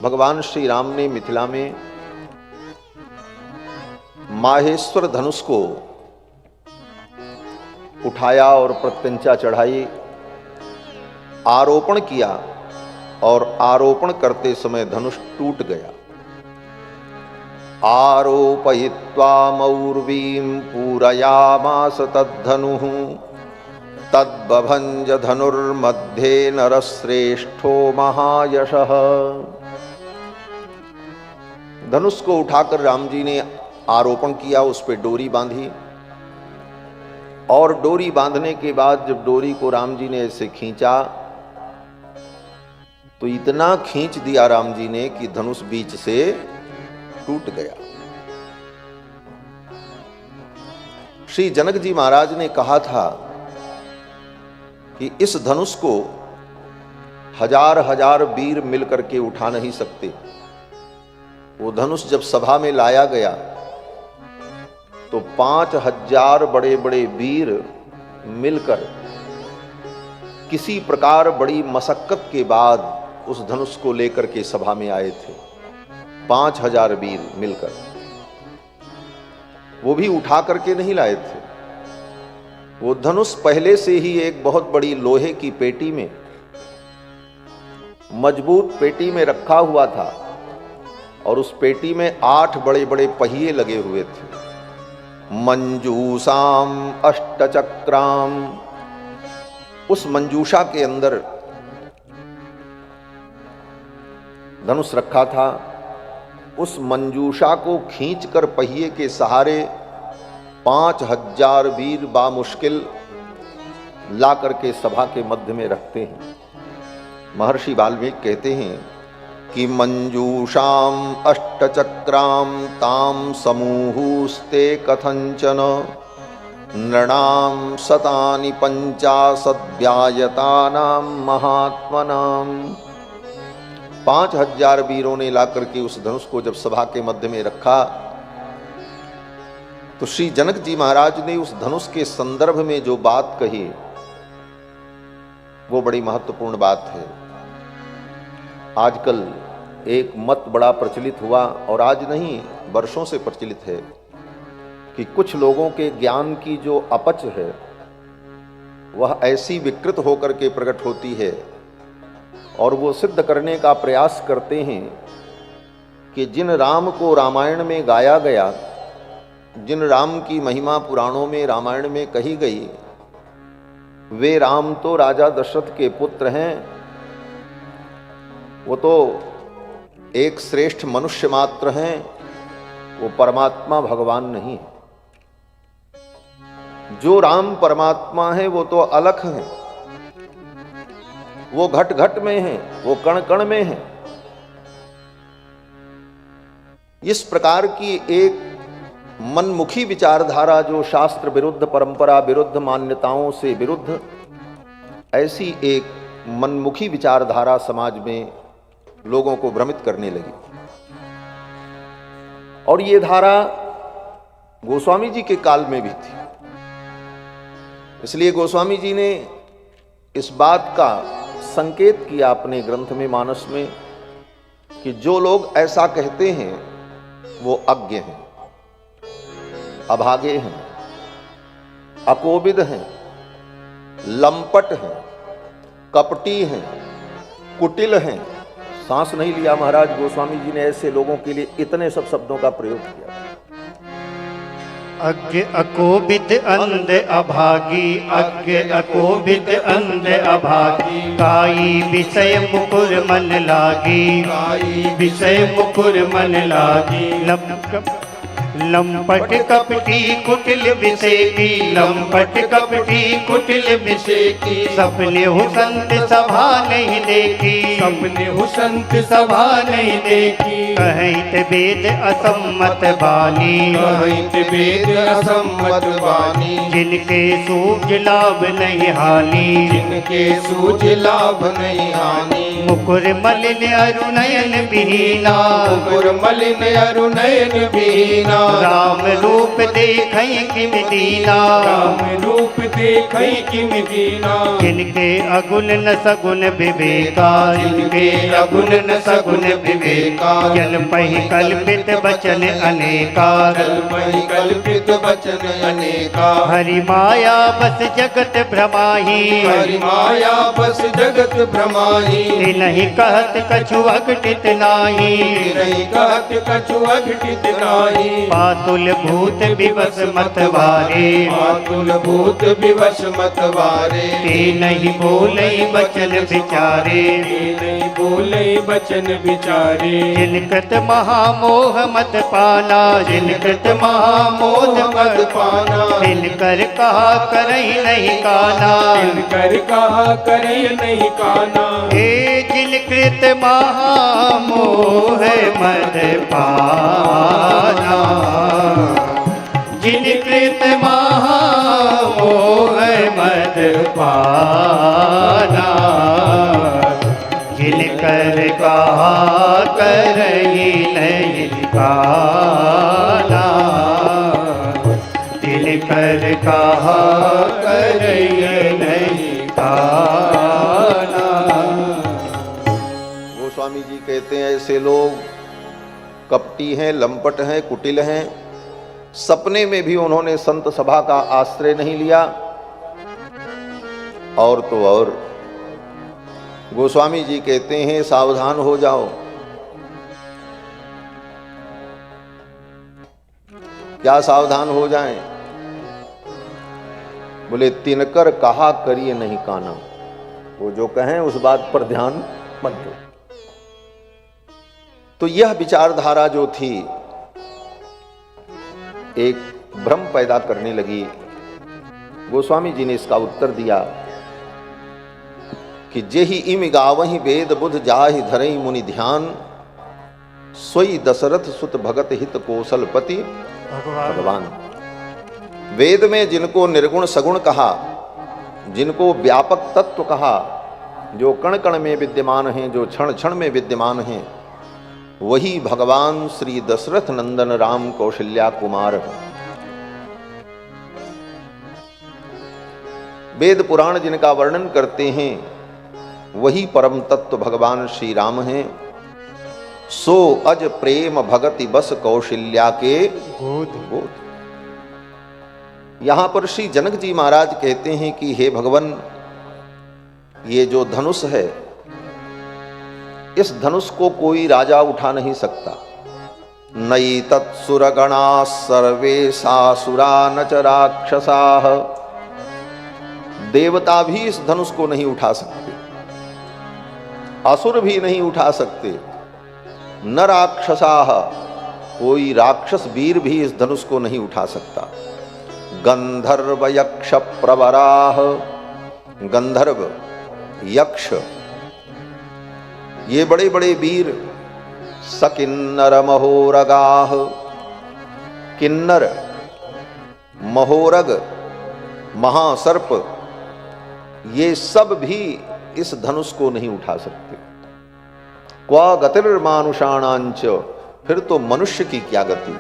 भगवान श्री राम ने मिथिला में माहेश्वर धनुष को उठाया और प्रत्यंचा चढ़ाई, आरोपण किया और आरोपण करते समय धनुष टूट गया। आरोपयित्वा मौर्वीं पूरयामास तद्धनुः तद्बभंज धनुर्मध्ये नरश्रेष्ठो महायशः। धनुष को उठाकर राम जी ने आरोपण किया, उस पर डोरी बांधी और डोरी बांधने के बाद जब डोरी को राम जी ने ऐसे खींचा तो इतना खींच दिया राम जी ने कि धनुष बीच से टूट गया। श्री जनक जी महाराज ने कहा था कि इस धनुष को हजार हजार वीर मिलकर के उठा नहीं सकते। वो धनुष जब सभा में लाया गया तो 5000 बड़े बड़े वीर मिलकर किसी प्रकार बड़ी मशक्कत के बाद उस धनुष को लेकर के सभा में आए थे। 5000 वीर मिलकर, वो भी उठा करके नहीं लाए थे। वो धनुष पहले से ही एक बहुत बड़ी लोहे की पेटी में, मजबूत पेटी में रखा हुआ था और उस पेटी में 8 बड़े बड़े पहिए लगे हुए थे। मंजूषाम अष्टचक्राम, उस मंजूषा के अंदर धनुष रखा था। उस मंजूषा को खींचकर पहिए के सहारे 5000 वीर बामुश्किल ला करके सभा के मध्य में रखते हैं। महर्षि वाल्मीकि कहते हैं कि मंजूषाम अष्टचक्राम ताम समूहुस्ते कथंचन नृणाम शतानि पंचाशद्व्यायतानाम महात्मनाम। 5000 वीरों ने लाकर के उस धनुष को जब सभा के मध्य में रखा तो श्री जनक जी महाराज ने उस धनुष के संदर्भ में जो बात कही वो बड़ी महत्वपूर्ण बात है। आजकल एक मत बड़ा प्रचलित हुआ और आज नहीं वर्षों से प्रचलित है कि कुछ लोगों के ज्ञान की जो अपच है वह ऐसी विकृत होकर के प्रकट होती है और वो सिद्ध करने का प्रयास करते हैं कि जिन राम को रामायण में गाया गया, जिन राम की महिमा पुराणों में रामायण में कही गई, वे राम तो राजा दशरथ के पुत्र हैं, वो तो एक श्रेष्ठ मनुष्य मात्र हैं, वो परमात्मा भगवान नहीं है। जो राम परमात्मा है वो तो अलख हैं, वो घट घट में हैं, वो कण कण में हैं। इस प्रकार की एक मनमुखी विचारधारा जो शास्त्र विरुद्ध, परंपरा विरुद्ध, मान्यताओं से विरुद्ध, ऐसी एक मनमुखी विचारधारा समाज में लोगों को भ्रमित करने लगी। और ये धारा गोस्वामी जी के काल में भी थी। इसलिए गोस्वामी जी ने इस बात का संकेत किया अपने ग्रंथ में मानस में कि जो लोग ऐसा कहते हैं वो अज्ञ हैं, अभागे हैं, अकोविद हैं, लंपट हैं, कपटी हैं, कुटिल हैं। सांस नहीं लिया महाराज गोस्वामी जी ने ऐसे लोगों के लिए इतने सब शब्दों का प्रयोग किया। अज्ञ अकोविद अंध अभागी, अज्ञ अकोविद अंध अभागी, काई विषय मुकुर मन लागी, काई विषय मुकुर मन लागी, लंपट कपटी कुटिल विषय की, लंपट कपटी कुटिल विषय की, सपने हो संत सभा नहीं देखी, सपने हो संत सभा नहीं देखी, कहित वेद असम्मत बानी, कहित वेद असम्मत बानी, जिनके सूझ लाभ नहीं हानि, जिनके सूझ लाभ नहीं हानि, मुकुर मलिन अरुणयन बीना, मुकुर मलिन अरुणयन बीना, राम रूप देखई किम दीना, राम रूप देखई किम दीना, जिनके अगुण न सगुण विवेका, जिनके अगुण न सगुण विवेका, जन पहि कल्पित बचन अनेका, कल्पहि कल्पित वचन अनेका, हरि माया बस जगत भ्रमाही, हरि माया बस जगत भ्रमाही, नहीं कहत कछु अघटित नाही, नहीं कहत कछु अघटित नाही, पातुल भूत विवश मतवारे, मातुल भूत विवश मतवारे, ते नहीं बोलई बचन विचारे, नहीं बोले बचन विचारे, जिनकृत महामोह मत पाना, जिनकृत महामोह मत पाना, जिनकर कहा करई नहीं काना, कर कहा करे नहीं काना, हे जिनकृत महामोह मत पाना, जिनकृत महामोह मत पाना, जिनकर कहा करई नहीं काना, जिनकर कहा करई नहीं काना। गोस्वामी जी कहते हैं ऐसे लोग कपटी हैं, लंपट हैं, कुटिल हैं। सपने में भी उन्होंने संत सभा का आश्रय नहीं लिया। और तो और गोस्वामी जी कहते हैं सावधान हो जाओ। क्या सावधान हो जाएं? बोले तिनकर कहा करिए नहीं काना। वो जो कहें उस बात पर ध्यान मत दो। तो यह विचारधारा जो थी एक भ्रम पैदा करने लगी। गोस्वामी जी ने इसका उत्तर दिया कि जेहि इम गावहि वेद बुध जाहि धरई मुनि ध्यान, सोई दशरथ सुत भगत हित कौशलपति भगवान। वेद में जिनको निर्गुण सगुण कहा, जिनको व्यापक तत्व कहा, जो कण कण में विद्यमान हैं, जो क्षण क्षण में विद्यमान हैं, वही भगवान श्री दशरथ नंदन राम कौशल्या कुमार हैं। वेद पुराण जिनका वर्णन करते हैं वही परम तत्व भगवान श्री राम हैं। सो अज प्रेम भगति बस कौशल्या के गोद। यहां पर श्री जनक जी महाराज कहते हैं कि हे भगवान, ये जो धनुष है, इस धनुष को कोई राजा उठा नहीं सकता। नई तत्सुरगणा सर्वे सासुरा न च राक्षसाः। देवता भी इस धनुष को नहीं उठा सकते, असुर भी नहीं उठा सकते। न राक्षसाः, कोई राक्षस वीर भी इस धनुष को नहीं उठा सकता। गंधर्व यक्ष प्रवराः, गंधर्व यक्ष ये बड़े बड़े वीर। सकिन्नर महोरगाः, किन्नर महोरग महासर्प, ये सब भी इस धनुष को नहीं उठा सकते। क्वा गतिर्मानुषाणांच, फिर तो मनुष्य की क्या गति।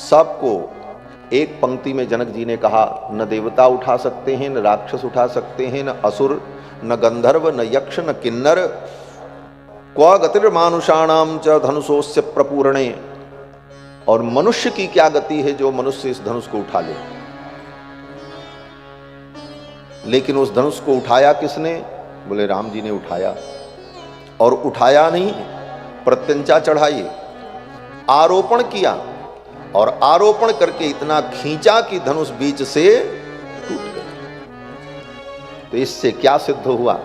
सबको एक पंक्ति में जनक जी ने कहा, न देवता उठा सकते हैं, न राक्षस उठा सकते हैं, न असुर, न गंधर्व, न यक्ष, न किन्नर। क्वा गतिर्मानुषाणाम च धनुषोस्य प्रपूरणे। और मनुष्य की क्या गति है जो मनुष्य इस धनुष को उठा ले। लेकिन उस धनुष को उठाया किसने? बोले राम जी ने उठाया। और उठाया नहीं, प्रत्यंचा चढ़ाई, आरोपण किया, और आरोपण करके इतना खींचा कि धनुष बीच से टूट गया। तो इससे क्या सिद्ध हुआ?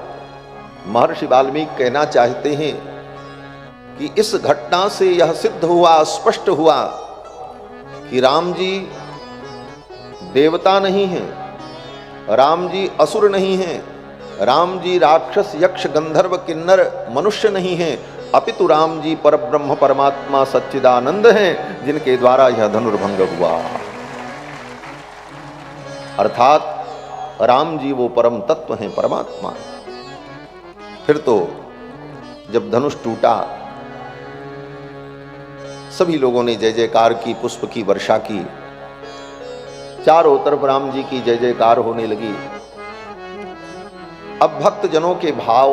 महर्षि वाल्मीकि कहना चाहते हैं कि इस घटना से यह सिद्ध हुआ, स्पष्ट हुआ कि राम जी देवता नहीं हैं, राम जी असुर नहीं हैं, राम जी राक्षस यक्ष गंधर्व किन्नर मनुष्य नहीं हैं, अपितु राम जी परब्रह्म परमात्मा सच्चिदानंद हैं, जिनके द्वारा यह धनुर्भंग हुआ। अर्थात राम जी वो परम तत्व हैं, परमात्मा। फिर तो जब धनुष टूटा, सभी लोगों ने जय जयकार की, पुष्प की वर्षा की, चारों तरफ राम जी की जय जयकार होने लगी। अब भक्त जनों के भाव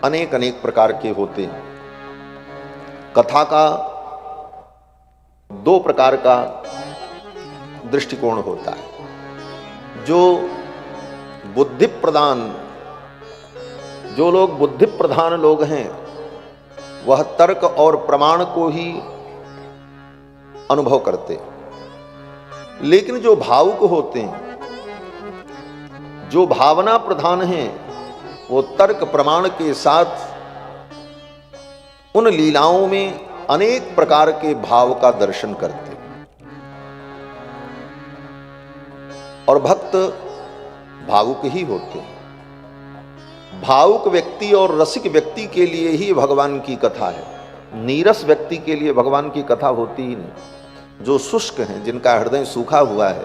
अनेक अनेक प्रकार के होते हैं। कथा का दो प्रकार का दृष्टिकोण होता है। जो बुद्धि प्रधान, जो लोग बुद्धि प्रधान लोग हैं, वह तर्क और प्रमाण को ही अनुभव करते हैं। लेकिन जो भावुक होते हैं, जो भावना प्रधान हैं, वो तर्क प्रमाण के साथ उन लीलाओं में अनेक प्रकार के भाव का दर्शन करते हैं। और भक्त भावुक ही होते हैं। भावुक व्यक्ति और रसिक व्यक्ति के लिए ही भगवान की कथा है। नीरस व्यक्ति के लिए भगवान की कथा होती ही नहीं। जो शुष्क हैं, जिनका हृदय सूखा हुआ है,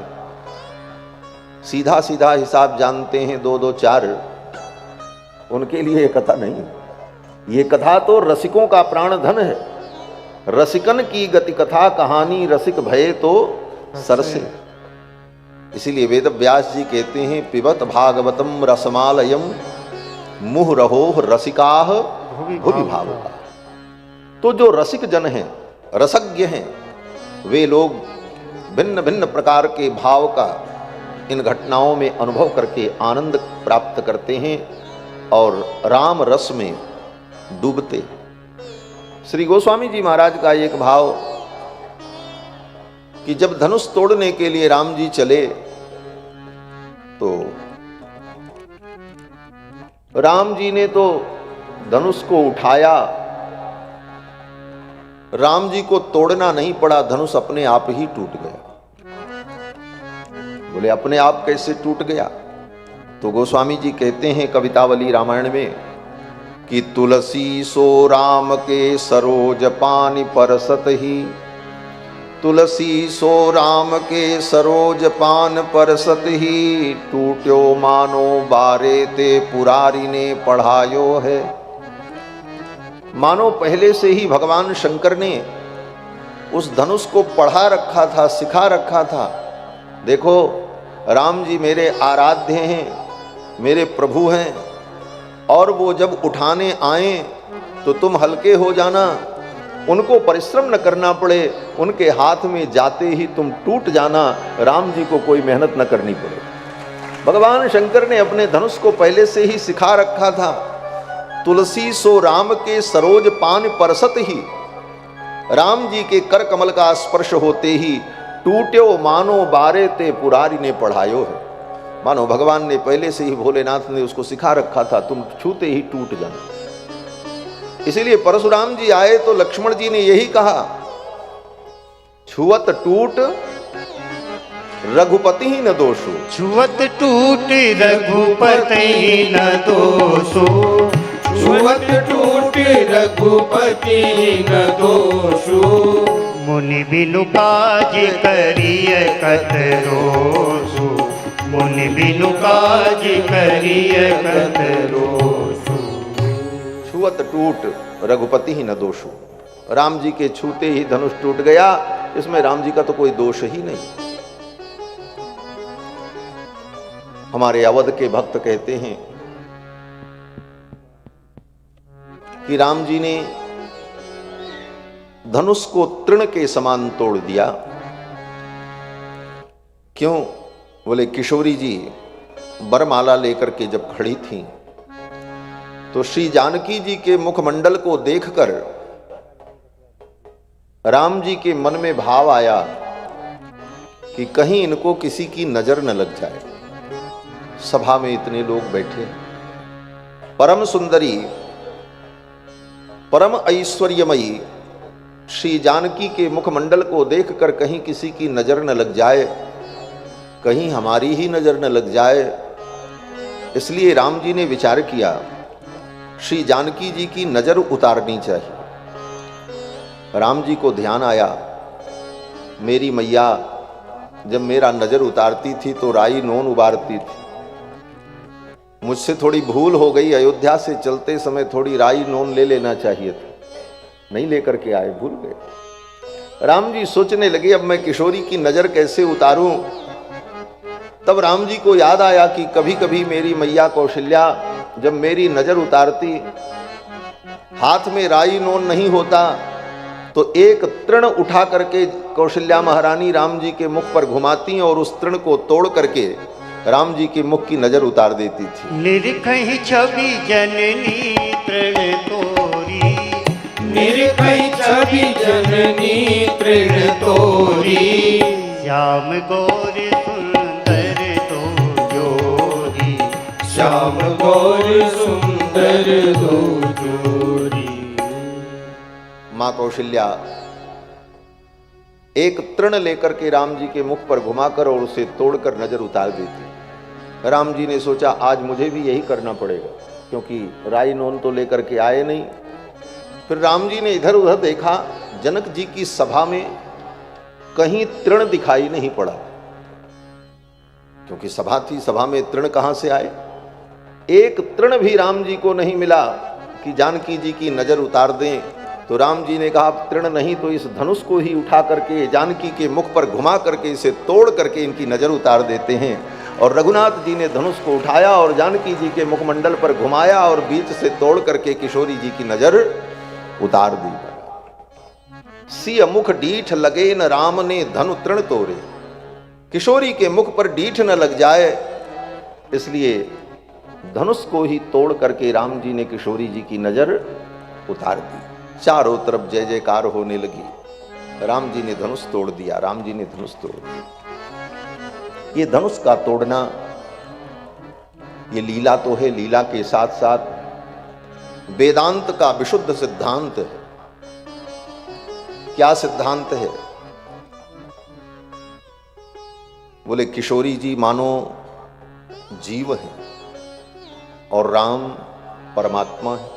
सीधा सीधा हिसाब जानते हैं, 2 2 4, उनके लिए ये कथा नहीं है। ये कथा तो रसिकों का प्राण धन है। रसिकन की गति कथा कहानी, रसिक भये तो सरसे। इसीलिए वेद व्यास जी कहते हैं, पिबत भागवतम रसमालयम मुह रहो रसिकाह भुवि भावुका। तो जो रसिक जन हैं, रसज्ञ हैं, वे लोग भिन्न भिन्न प्रकार के भाव का इन घटनाओं में अनुभव करके आनंद प्राप्त करते हैं और राम रस में डूबते। श्री गोस्वामी जी महाराज का एक भाव कि जब धनुष तोड़ने के लिए राम जी चले तो राम जी ने तो धनुष को उठाया, राम जी को तोड़ना नहीं पड़ा, धनुष अपने आप ही टूट गया। बोले अपने आप कैसे टूट गया? तो गोस्वामी जी कहते हैं कवितावली रामायण में कि तुलसी सो राम के सरोज पानी परसत ही, तुलसी सो राम के सरोज पान परसत ही, टूट्यो मानो बारे ते पुरारी ने पढ़ायो है। मानो पहले से ही भगवान शंकर ने उस धनुष को पढ़ा रखा था, सिखा रखा था। देखो राम जी मेरे आराध्य हैं, मेरे प्रभु हैं, और वो जब उठाने आए तो तुम हल्के हो जाना, उनको परिश्रम न करना पड़े, उनके हाथ में जाते ही तुम टूट जाना, राम जी को कोई मेहनत न करनी पड़े। भगवान शंकर ने अपने धनुष को पहले से ही सिखा रखा था। तुलसी सो राम के सरोज पान परसत ही, राम जी के कर कमल का स्पर्श होते ही टूट्यो मानो बारे ते पुरारी ने पढ़ायो है। मानो भगवान ने पहले से ही, भोलेनाथ ने उसको सिखा रखा था, तुम छूते ही टूट जाना। इसीलिए परशुराम जी आए तो लक्ष्मण जी ने यही कहा, छुअत टूट रघुपति ही न दोषो। छुअत टूट रघुपति न दोषो, छुअत टूट रघुपति न दोषो। मुनि बिनु काज करिय कत रोषु, मुनि बिनु काज करिय कत रोषु। छुअत टूट रघुपति ही न दोषो। राम जी के छूते ही धनुष टूट गया, इसमें राम जी का तो कोई दोष ही नहीं। हमारे अवध के भक्त कहते हैं कि राम जी ने धनुष को तृण के समान तोड़ दिया। क्यों? बोले किशोरी जी वरमाला लेकर के जब खड़ी थी तो श्री जानकी जी के मुखमंडल को देखकर राम जी के मन में भाव आया कि कहीं इनको किसी की नजर न लग जाए। सभा में इतने लोग बैठे, परम सुंदरी परम ऐश्वर्यमयी श्री जानकी के मुखमंडल को देखकर कहीं किसी की नजर न लग जाए, कहीं हमारी ही नजर न लग जाए। इसलिए राम जी ने विचार किया श्री जानकी जी की नजर उतारनी चाहिए। राम जी को ध्यान आया, मेरी मैया जब मेरा नजर उतारती थी तो राई नोन उबारती थी, मुझसे थोड़ी भूल हो गई, अयोध्या से चलते समय थोड़ी राई नोन ले लेना चाहिए था, नहीं लेकर के आए, भूल गए। राम जी सोचने लगे अब मैं किशोरी की नजर कैसे उतारूं। तब राम जी को याद आया कि कभी कभी मेरी मैया कौशल्या जब मेरी नजर उतारती, हाथ में राई नोन नहीं होता तो एक तृण उठा करके कौशल्या महारानी राम जी के मुख पर घुमाती और उस तृण को तोड़ करके राम जी के मुख की नजर उतार देती थी। निरखहि छवि जननी तृण तोरी, निरखहि छवि जननी तृण तोरी, श्याम गौर सुंदर तो जोरी, श्याम गौर सुंदर दो जोरी। मां कौशल्या एक तृण लेकर के राम जी के मुख पर घुमाकर और उसे तोड़कर नजर उतार देती। राम जी ने सोचा आज मुझे भी यही करना पड़ेगा, क्योंकि राई नोन तो लेकर के आए नहीं। फिर राम जी ने इधर उधर देखा, जनक जी की सभा में कहीं तृण दिखाई नहीं पड़ा, क्योंकि सभा थी, सभा में तृण कहां से आए। एक तृण भी राम जी को नहीं मिला कि जानकी जी की नजर उतार दें। तो राम जी ने कहा अब तृण नहीं तो इस धनुष को ही उठा करके जानकी के मुख पर घुमा करके इसे तोड़ करके इनकी नजर उतार देते हैं। और रघुनाथ जी ने धनुष को उठाया और जानकी जी के मुखमंडल पर घुमाया और बीच से तोड़ करके किशोरी जी की नजर उतार दी। सिय मुख डीठ लगे न राम ने धनु तृण तोड़े, किशोरी के मुख पर डीठ न लग जाए इसलिए धनुष को ही तोड़ करके राम जी ने किशोरी जी की नजर उतार दी। चारों तरफ जय जयकार होने लगी। राम जी ने धनुष तोड़ दिया, राम जी ने धनुष तोड़ दिया। ये धनुष का तोड़ना ये लीला तो है, लीला के साथ साथ वेदांत का विशुद्ध सिद्धांत है। क्या सिद्धांत है? बोले किशोरी जी मानो जीव है और राम परमात्मा है।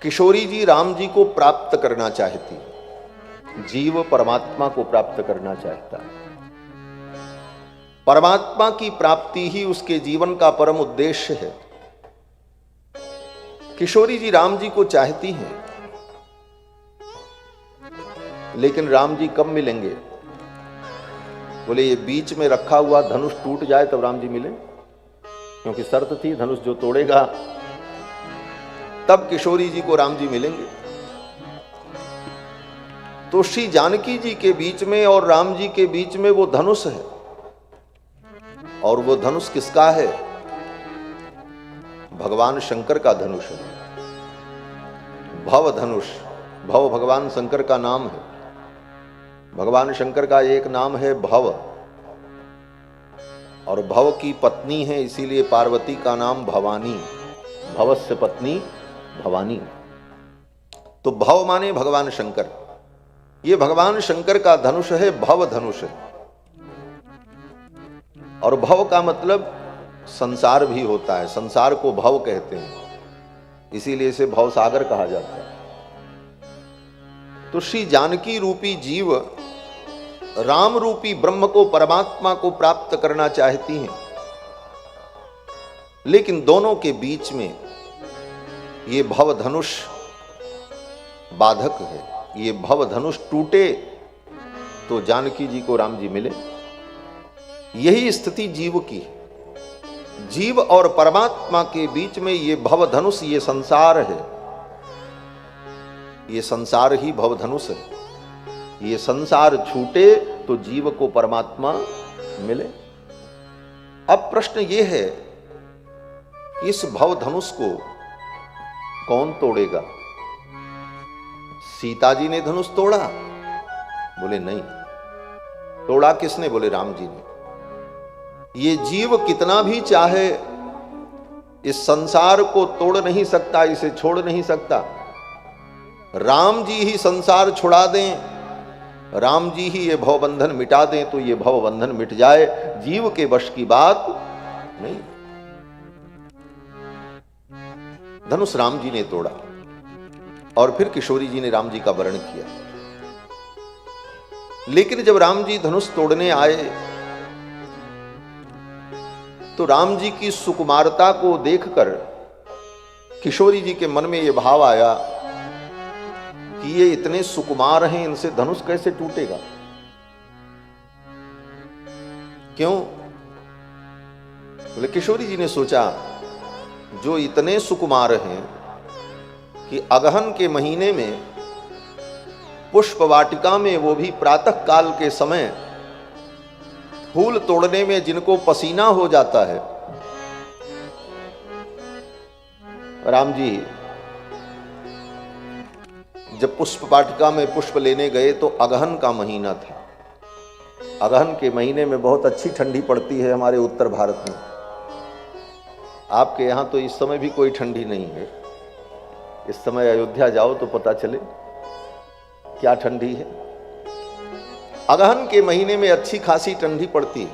किशोरी जी राम जी को प्राप्त करना चाहती, जीव परमात्मा को प्राप्त करना चाहता है। परमात्मा की प्राप्ति ही उसके जीवन का परम उद्देश्य है। किशोरी जी राम जी को चाहती हैं, लेकिन राम जी कब मिलेंगे? बोले ये बीच में रखा हुआ धनुष टूट जाए तब राम जी मिले, क्योंकि शर्त थी धनुष जो तोड़ेगा तब किशोरी जी को राम जी मिलेंगे। तो श्री जानकी जी के बीच में और राम जी के बीच में वो धनुष है, और वो धनुष किसका है? भगवान शंकर का धनुष है, भव धनुष। भव भगवान शंकर का नाम है। भगवान शंकर का एक नाम है भव, और भव की पत्नी है, इसीलिए पार्वती का नाम भवानी, भवस्य पत्नी भवानी। तो भव माने भगवान शंकर। ये भगवान शंकर का धनुष है, भव धनुष है। और भव का मतलब संसार भी होता है, संसार को भव कहते हैं, इसीलिए इसे भव सागर कहा जाता है। तो श्री जानकी रूपी जीव राम रूपी ब्रह्म को, परमात्मा को प्राप्त करना चाहती हैं, लेकिन दोनों के बीच में ये भव धनुष बाधक है। ये भव धनुष टूटे तो जानकी जी को राम जी मिले। यही स्थिति जीव की है। जीव और परमात्मा के बीच में ये भव धनुष, ये संसार है। ये संसार ही भव धनुष है। ये संसार छूटे तो जीव को परमात्मा मिले। अब प्रश्न ये है, इस भव धनुष को कौन तोड़ेगा? सीता जी ने धनुष तोड़ा? बोले नहीं। तोड़ा किसने? बोले राम जी ने। ये जीव कितना भी चाहे इस संसार को तोड़ नहीं सकता, इसे छोड़ नहीं सकता। राम जी ही संसार छुड़ा दें, राम जी ही ये भवबंधन मिटा दें तो ये भवबंधन मिट जाए। जीव के वश की बात नहीं। धनुष राम जी ने तोड़ा और फिर किशोरी जी ने राम जी का वर्ण किया। लेकिन जब राम जी धनुष तोड़ने आए तो राम जी की सुकुमारता को देखकर किशोरी जी के मन में यह भाव आया कि ये इतने सुकुमार हैं, इनसे धनुष कैसे टूटेगा। क्यों? बोले किशोरी जी ने सोचा जो इतने सुकुमार हैं कि अगहन के महीने में पुष्प वाटिका में, वो भी प्रातः काल के समय, फूल तोड़ने में जिनको पसीना हो जाता है। राम जी जब पुष्प वाटिका में पुष्प लेने गए तो अगहन का महीना था। अगहन के महीने में बहुत अच्छी ठंडी पड़ती है हमारे उत्तर भारत में। आपके यहाँ तो इस समय भी कोई ठंडी नहीं है। इस समय अयोध्या जाओ तो पता चले क्या ठंडी है। अगहन के महीने में अच्छी खासी ठंडी पड़ती है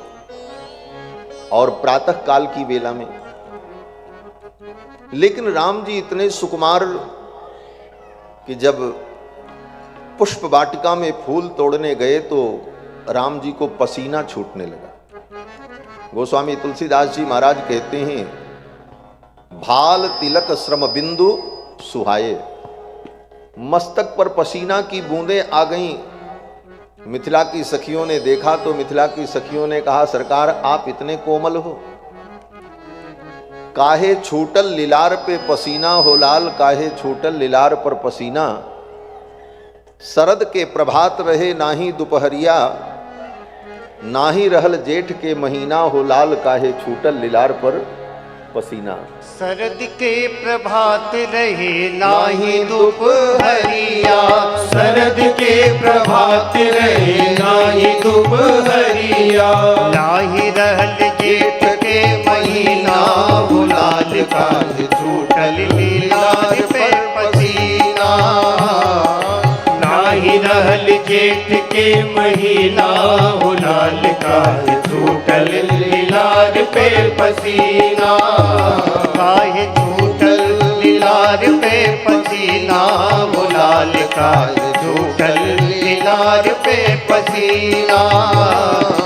और प्रातः काल की वेला में। लेकिन राम जी इतने सुकुमार कि जब पुष्प वाटिका में फूल तोड़ने गए तो राम जी को पसीना छूटने लगा। गोस्वामी तुलसीदास जी महाराज कहते हैं, भाल तिलक श्रम बिंदु सुहाए। मस्तक पर पसीना की बूंदें आ गईं। मिथिला की सखियों ने देखा तो मिथिला की सखियों ने कहा, सरकार आप इतने कोमल हो, काहे छूटल लीलार पे पसीना हो लाल, काहे छूटल लीलार पर पसीना। शरद के प्रभात रहे नाही दोपहरिया, नाही रहल जेठ के महीना हो लाल, काहे छूटल लीलार पर पसीना। शरद के प्रभात रहे नाही दोपहरिया, शरद के प्रभात रहे नाही दोपहरिया, नाही रहल जेठ के महीना हो लाल, काहे छूटल लीलार पे पसीना। नाही रहल जेठ के महीना हो लाल, काहे छूटल लीलार पे पसीना। काहे छूटल लीलार पे पसीना हो लाल, काहे छूटल लीलार पे पसीना।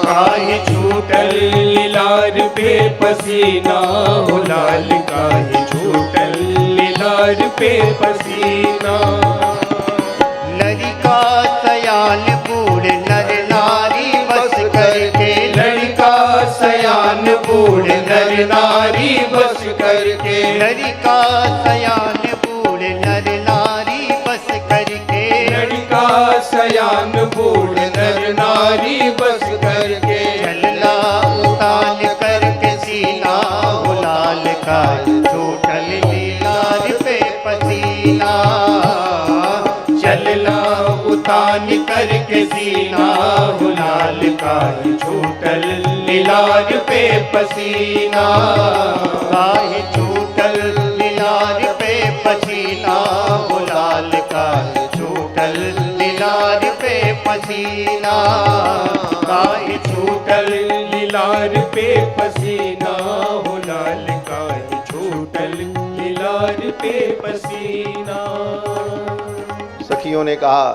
काहे छूटल लीलार पे पसीना हो लाल, काहे छूटल लीलार पे पसीना। लड़का सयान बूढ़ नर नारी बस करके, लड़का सयान बूढ़ नर नारी बस करके, लड़का सयान बूढ़ नर नारी बस करके, लड़का सयान बूढ़ नर नारी बस करके। चलना उतान करके सीना हो लाल, काहे छूटल लीलार पे पसीना। चलना उतान करके सीना हो लाल, काहे छूटल लीलार पे पसीना। काहे छूटल लीलार पे पसीना हो लाल, काहे छूटल लीलार पे पसीना। काहे छूटल लीलार पे पसीना हो लाल, काहे छूटल लीलार पे पसीना। सखियों ने कहा,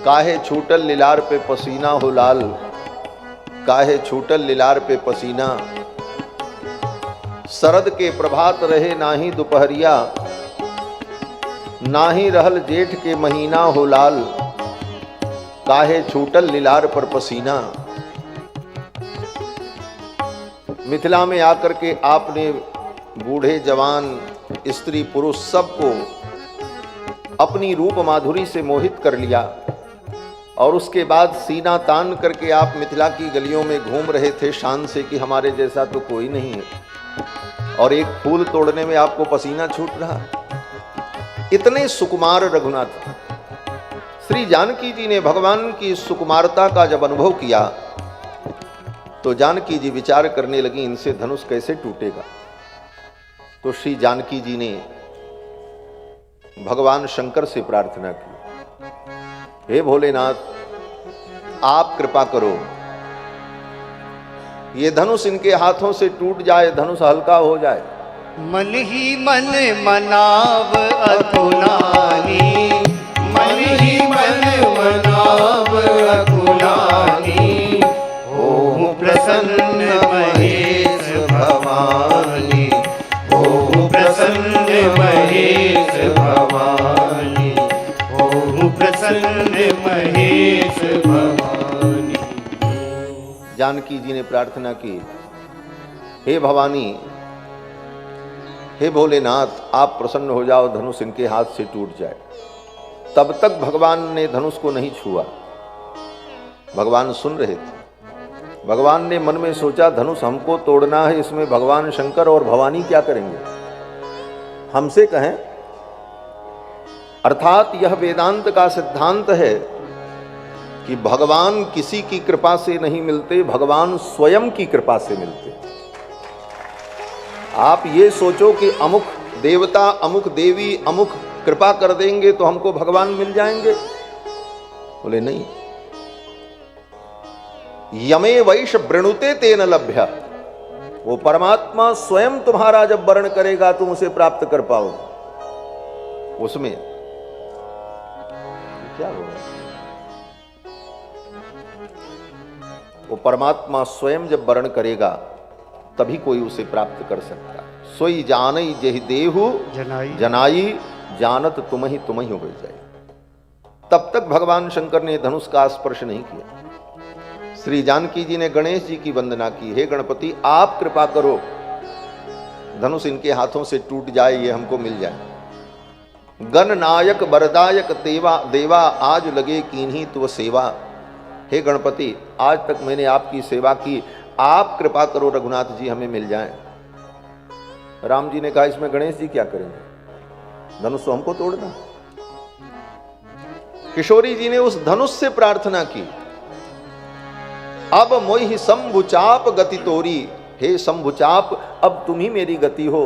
काहे छूटल लीलार पे पसीना हो लाल, काहे छूटल लीलार पे पसीना। शरद के प्रभात रहे नाही दोपहरिया, नाही रहल जेठ के महीना हो लाल, काहे छूटल लीलार पर पसीना। मिथिला में आकर के आपने बूढ़े जवान स्त्री पुरुष सबको अपनी रूप माधुरी से मोहित कर लिया और उसके बाद सीना तान करके आप मिथिला की गलियों में घूम रहे थे शान से कि हमारे जैसा तो कोई नहीं है, और एक फूल तोड़ने में आपको पसीना छूट रहा। इतने सुकुमार रघुनाथ। श्री जानकी जी ने भगवान की सुकुमारता का जब अनुभव किया तो जानकी जी विचार करने लगी, इनसे धनुष कैसे टूटेगा। तो श्री जानकी जी ने भगवान शंकर से प्रार्थना की, हे भोलेनाथ आप कृपा करो, ये धनुष इनके हाथों से टूट जाए, धनुष हल्का हो जाए। मन ही मन मनाव अकुलानी, मन ही मन मनाव अकुलानी, हो प्रसन्न महे महेश भवानी, हो प्रसन्न महेश भवानी। जानकी जी ने प्रार्थना की, हे भवानी, हे भोलेनाथ, आप प्रसन्न हो जाओ, धनुष इनके हाथ से टूट जाए। तब तक भगवान ने धनुष को नहीं छुआ। भगवान सुन रहे थे। भगवान ने मन में सोचा, धनुष हमको तोड़ना है, इसमें भगवान शंकर और भवानी क्या करेंगे? हमसे कहें। अर्थात यह वेदांत का सिद्धांत है कि भगवान किसी की कृपा से नहीं मिलते, भगवान स्वयं की कृपा से मिलते। आप ये सोचो कि अमुक देवता, अमुक देवी, अमुक कृपा कर देंगे तो हमको भगवान मिल जाएंगे। बोले नहीं। यमे वैश वृणुते तेन लभ्य, वो परमात्मा स्वयं तुम्हारा जब वर्ण करेगा तुम उसे प्राप्त कर पाओगे। उसमें क्या होगा? वो परमात्मा स्वयं जब वर्ण करेगा तभी कोई उसे प्राप्त कर सकता है। सोई जानई जेहि देहु जनाई, जानत तुम ही हो गई जाए। तब तक भगवान शंकर ने धनुष का स्पर्श नहीं किया। श्री जानकी जी ने गणेश जी की वंदना की, हे गणपति, आप कृपा करो, धनुष इनके हाथों से टूट जाए, ये हमको मिल जाए। गण नायक वरदायक देवा देवा, आज लगे कीन्ही तुव सेवा। हे गणपति, आज तक मैंने आपकी सेवा की, आप कृपा करो रघुनाथ जी हमें मिल जाएं। राम जी ने कहा, इसमें गणेश जी क्या करेंगे, धनुष तो हमको तोड़ना। किशोरी जी ने उस धनुष से प्रार्थना की, अब मोहि शंभुचाप गति तोरी, हे शंभुचाप, अब तुम ही मेरी गति हो,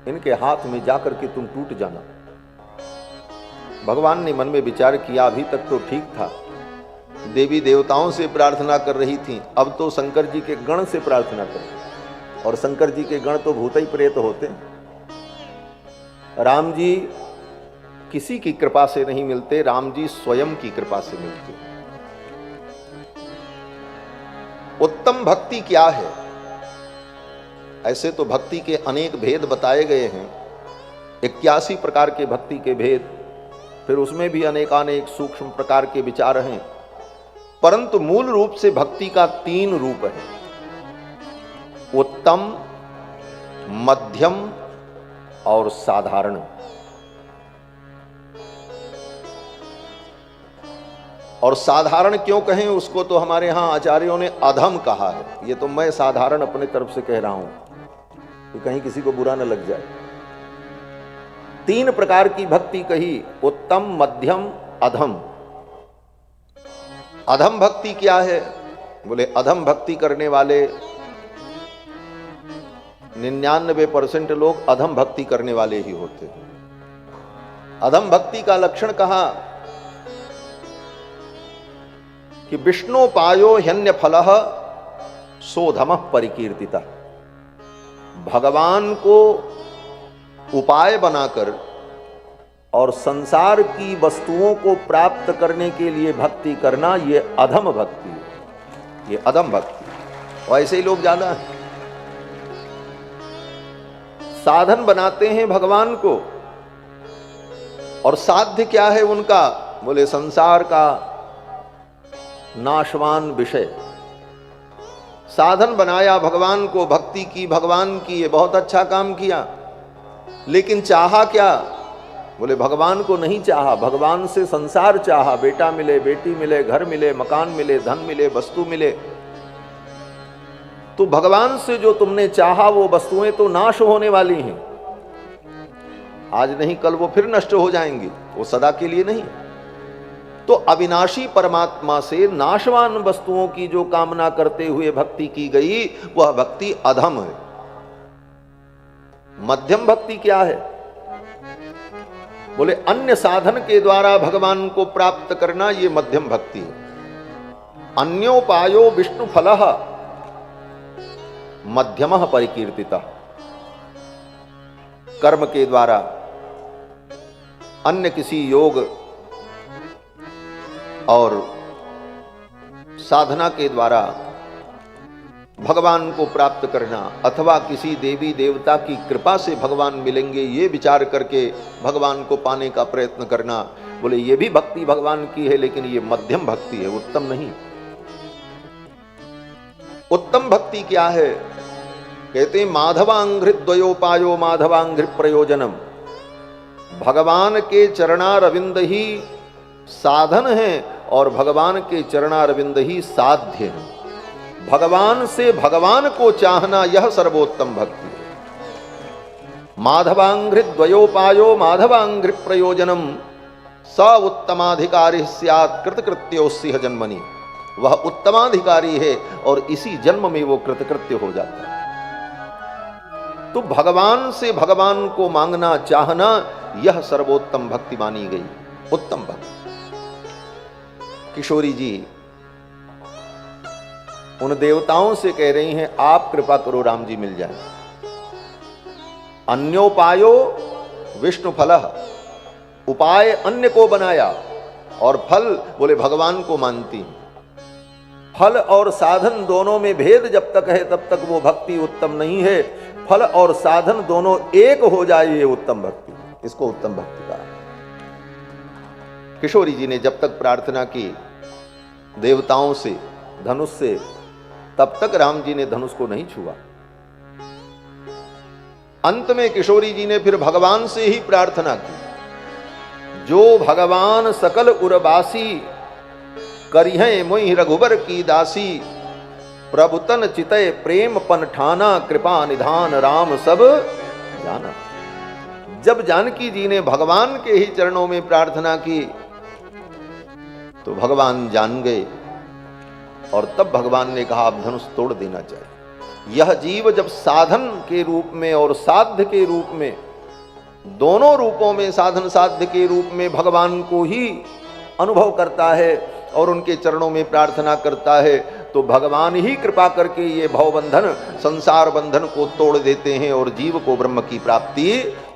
इनके हाथ में जाकर के तुम टूट जाना। भगवान ने मन में विचार किया, अभी तक तो ठीक था, देवी देवताओं से प्रार्थना कर रही थी, अब तो शंकर जी के गण से प्रार्थना कर, और शंकर जी के गण तो भूत ही प्रेत होते। राम जी किसी की कृपा से नहीं मिलते, राम जी स्वयं की कृपा से मिलते। उत्तम भक्ति क्या है? ऐसे तो भक्ति के अनेक भेद बताए गए हैं, 81 प्रकार के भक्ति के भेद, फिर उसमें भी अनेकानेक सूक्ष्म प्रकार के विचार हैं, परंतु मूल रूप से भक्ति का 3 रूप है, उत्तम, मध्यम और साधारण। और साधारण क्यों कहें उसको तो हमारे यहां आचार्यों ने अधम कहा है। ये तो मैं साधारण अपने तरफ से कह रहा हूं कि कहीं किसी को बुरा न लग जाए। 3 प्रकार की भक्ति कही, उत्तम, मध्यम, अधम। अधम भक्ति क्या है? बोले अधम भक्ति करने वाले 99% लोग अधम भक्ति करने वाले ही होते हैं। अधम भक्ति का लक्षण कहा कि विष्णु पायो ह्यन्य फलः सोधमः परिकीर्तिता। भगवान को उपाय बनाकर और संसार की वस्तुओं को प्राप्त करने के लिए भक्ति करना, ये अधम भक्ति है, ये अधम भक्ति। और ऐसे ही लोग ज्यादा हैं, साधन बनाते हैं भगवान को, और साध्य क्या है उनका? बोले संसार का नाशवान विषय। साधन बनाया भगवान को, भक्ति की भगवान की, ये बहुत अच्छा काम किया, लेकिन चाहा क्या? बोले भगवान को नहीं चाहा, भगवान से संसार चाहा, बेटा मिले, बेटी मिले, घर मिले, मकान मिले, धन मिले, वस्तु मिले। तो भगवान से जो तुमने चाहा वो वस्तुएं तो नाश होने वाली हैं, आज नहीं कल वो फिर नष्ट हो जाएंगी, वो सदा के लिए नहीं। तो अविनाशी परमात्मा से नाशवान वस्तुओं की जो कामना करते हुए भक्ति की गई, वह भक्ति अधम है। मध्यम भक्ति क्या है? बोले अन्य साधन के द्वारा भगवान को प्राप्त करना, ये मध्यम भक्ति है। अन्योपायो विष्णु फलः मध्यमः परिकीर्तितः। कर्म के द्वारा, अन्य किसी योग और साधना के द्वारा भगवान को प्राप्त करना अथवा किसी देवी देवता की कृपा से भगवान मिलेंगे ये विचार करके भगवान को पाने का प्रयत्न करना, बोले ये भी भक्ति भगवान की है, लेकिन ये मध्यम भक्ति है, उत्तम नहीं। उत्तम भक्ति क्या है? कहते हैं माधवांघ्रि द्वयोपायो माधवांघ्रि प्रयोजनम। भगवान के चरणारविंद ही साधन है और भगवान के चरणारविंद ही साध्य है। भगवान से भगवान को चाहना यह सर्वोत्तम भक्ति है। माधवांघ्रि द्वयोपायो माधवांघ्रि प्रयोजनम स उत्तमाधिकारी स्यात् कृतकृत्योऽस्यः जन्मनि। वह उत्तमाधिकारी है और इसी जन्म में वो कृतकृत्य हो जाता है। तो भगवान से भगवान को मांगना चाहना यह सर्वोत्तम भक्ति मानी गई, उत्तम भक्ति। किशोरी जी उन देवताओं से कह रही हैं आप कृपा करो राम जी मिल जाए। अन्योपायो विष्णु फलः, उपाय अन्य को बनाया और फल बोले भगवान को मानती। फल और साधन दोनों में भेद जब तक है तब तक वो भक्ति उत्तम नहीं है। फल और साधन दोनों एक हो जाए ये उत्तम भक्ति, इसको उत्तम भक्ति कहा। किशोरी जी ने जब तक प्रार्थना की देवताओं से धनुष से, तब तक राम जी ने धनुष को नहीं छुआ। अंत में किशोरी जी ने फिर भगवान से ही प्रार्थना की, जो भगवान सकल उर्वासी करिहै मोहि रघुबर की दासी। प्रभुतन चितय प्रेम पनठाना कृपा निधान राम सब जाना। जब जानकी जी ने भगवान के ही चरणों में प्रार्थना की तो भगवान जान गए और तब भगवान ने कहा अब धनुष तोड़ देना चाहिए। यह जीव जब साधन के रूप में और साध्य के रूप में, दोनों रूपों में साधन साध्य के रूप में भगवान को ही अनुभव करता है और उनके चरणों में प्रार्थना करता है, तो भगवान ही कृपा करके ये भवबंधन संसार बंधन को तोड़ देते हैं और जीव को ब्रह्म की प्राप्ति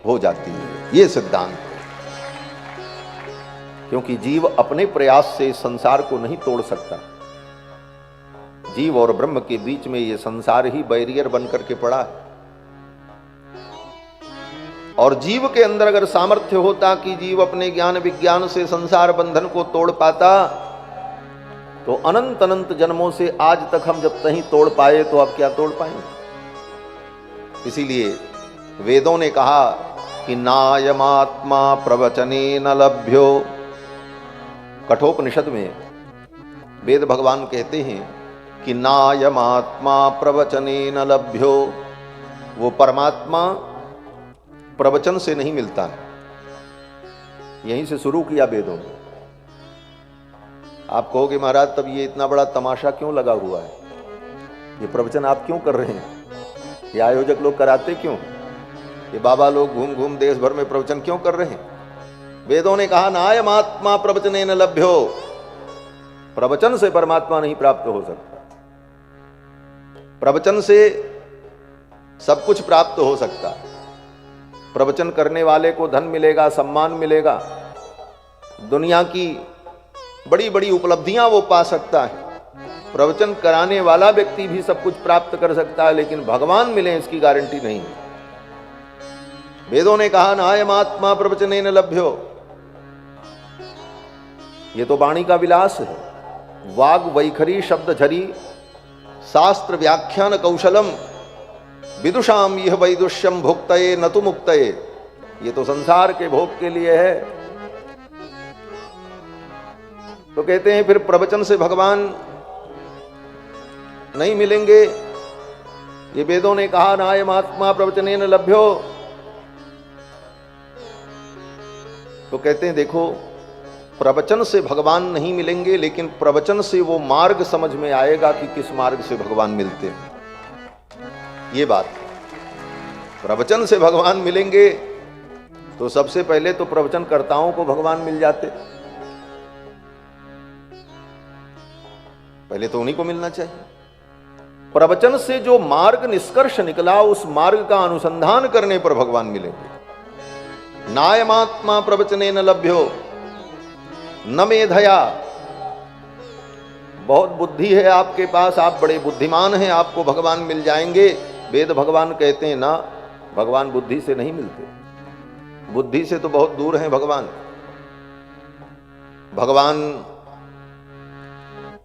हो जाती है। ये सिद्धांत है, क्योंकि जीव अपने प्रयास से संसार को नहीं तोड़ सकता। जीव और ब्रह्म के बीच में ये संसार ही बैरियर बनकर के पड़ा है। और जीव के अंदर अगर सामर्थ्य होता कि जीव अपने ज्ञान विज्ञान से संसार बंधन को तोड़ पाता, तो अनंत अनंत जन्मों से आज तक हम जब तक तोड़ पाए तो अब क्या तोड़ पाएंगे। इसीलिए वेदों ने कहा कि नायमात्मा प्रवचने न लभ्यो। कठोपनिषद में वेद भगवान कहते हैं कि नायमात्मा प्रवचने न लभ्यो। वो परमात्मा प्रवचन से नहीं मिलता है। यहीं से शुरू किया वेदों ने। आप कहोगे महाराज तब ये इतना बड़ा तमाशा क्यों लगा हुआ है, ये प्रवचन आप क्यों कर रहे हैं, ये आयोजक लोग कराते क्यों, ये बाबा लोग घूम घूम देश भर में प्रवचन क्यों कर रहे हैं। वेदों ने कहा नायमात्मा प्रवचने न लभ्यो। प्रवचन से परमात्मा नहीं प्राप्त हो सकता। प्रवचन से सब कुछ प्राप्त हो सकता है। प्रवचन करने वाले को धन मिलेगा, सम्मान मिलेगा, दुनिया की बड़ी बड़ी उपलब्धियां वो पा सकता है। प्रवचन कराने वाला व्यक्ति भी सब कुछ प्राप्त कर सकता है, लेकिन भगवान मिले इसकी गारंटी नहीं है। वेदों ने कहा नायमात्मा प्रवचने न लभ्यो। ये तो वाणी का विलास है। वाग वैखरी शब्द झरी शास्त्र व्याख्यान कौशलम विदुषाम यह वैदुष्यम भुक्तये न तु मुक्तये। ये तो संसार के भोग के लिए है। तो कहते हैं फिर प्रवचन से भगवान नहीं मिलेंगे। ये वेदों ने कहा नायमात्मा प्रवचने न लभ्यो। तो कहते हैं देखो प्रवचन से भगवान नहीं मिलेंगे, लेकिन प्रवचन से वो मार्ग समझ में आएगा कि किस मार्ग से भगवान मिलते हैं। ये बात, प्रवचन से भगवान मिलेंगे तो सबसे पहले तो प्रवचनकर्ताओं को भगवान मिल जाते, पहले तो उन्हीं को मिलना चाहिए। प्रवचन से जो मार्ग निष्कर्ष निकला उस मार्ग का अनुसंधान करने पर भगवान मिलेंगे। नायमात्मा प्रवचने न लभ्यो न मेधया। बहुत बुद्धि है आपके पास, आप बड़े बुद्धिमान हैं, आपको भगवान मिल जाएंगे। वेद भगवान कहते हैं ना, भगवान बुद्धि से नहीं मिलते, बुद्धि से तो बहुत दूर हैं भगवान। भगवान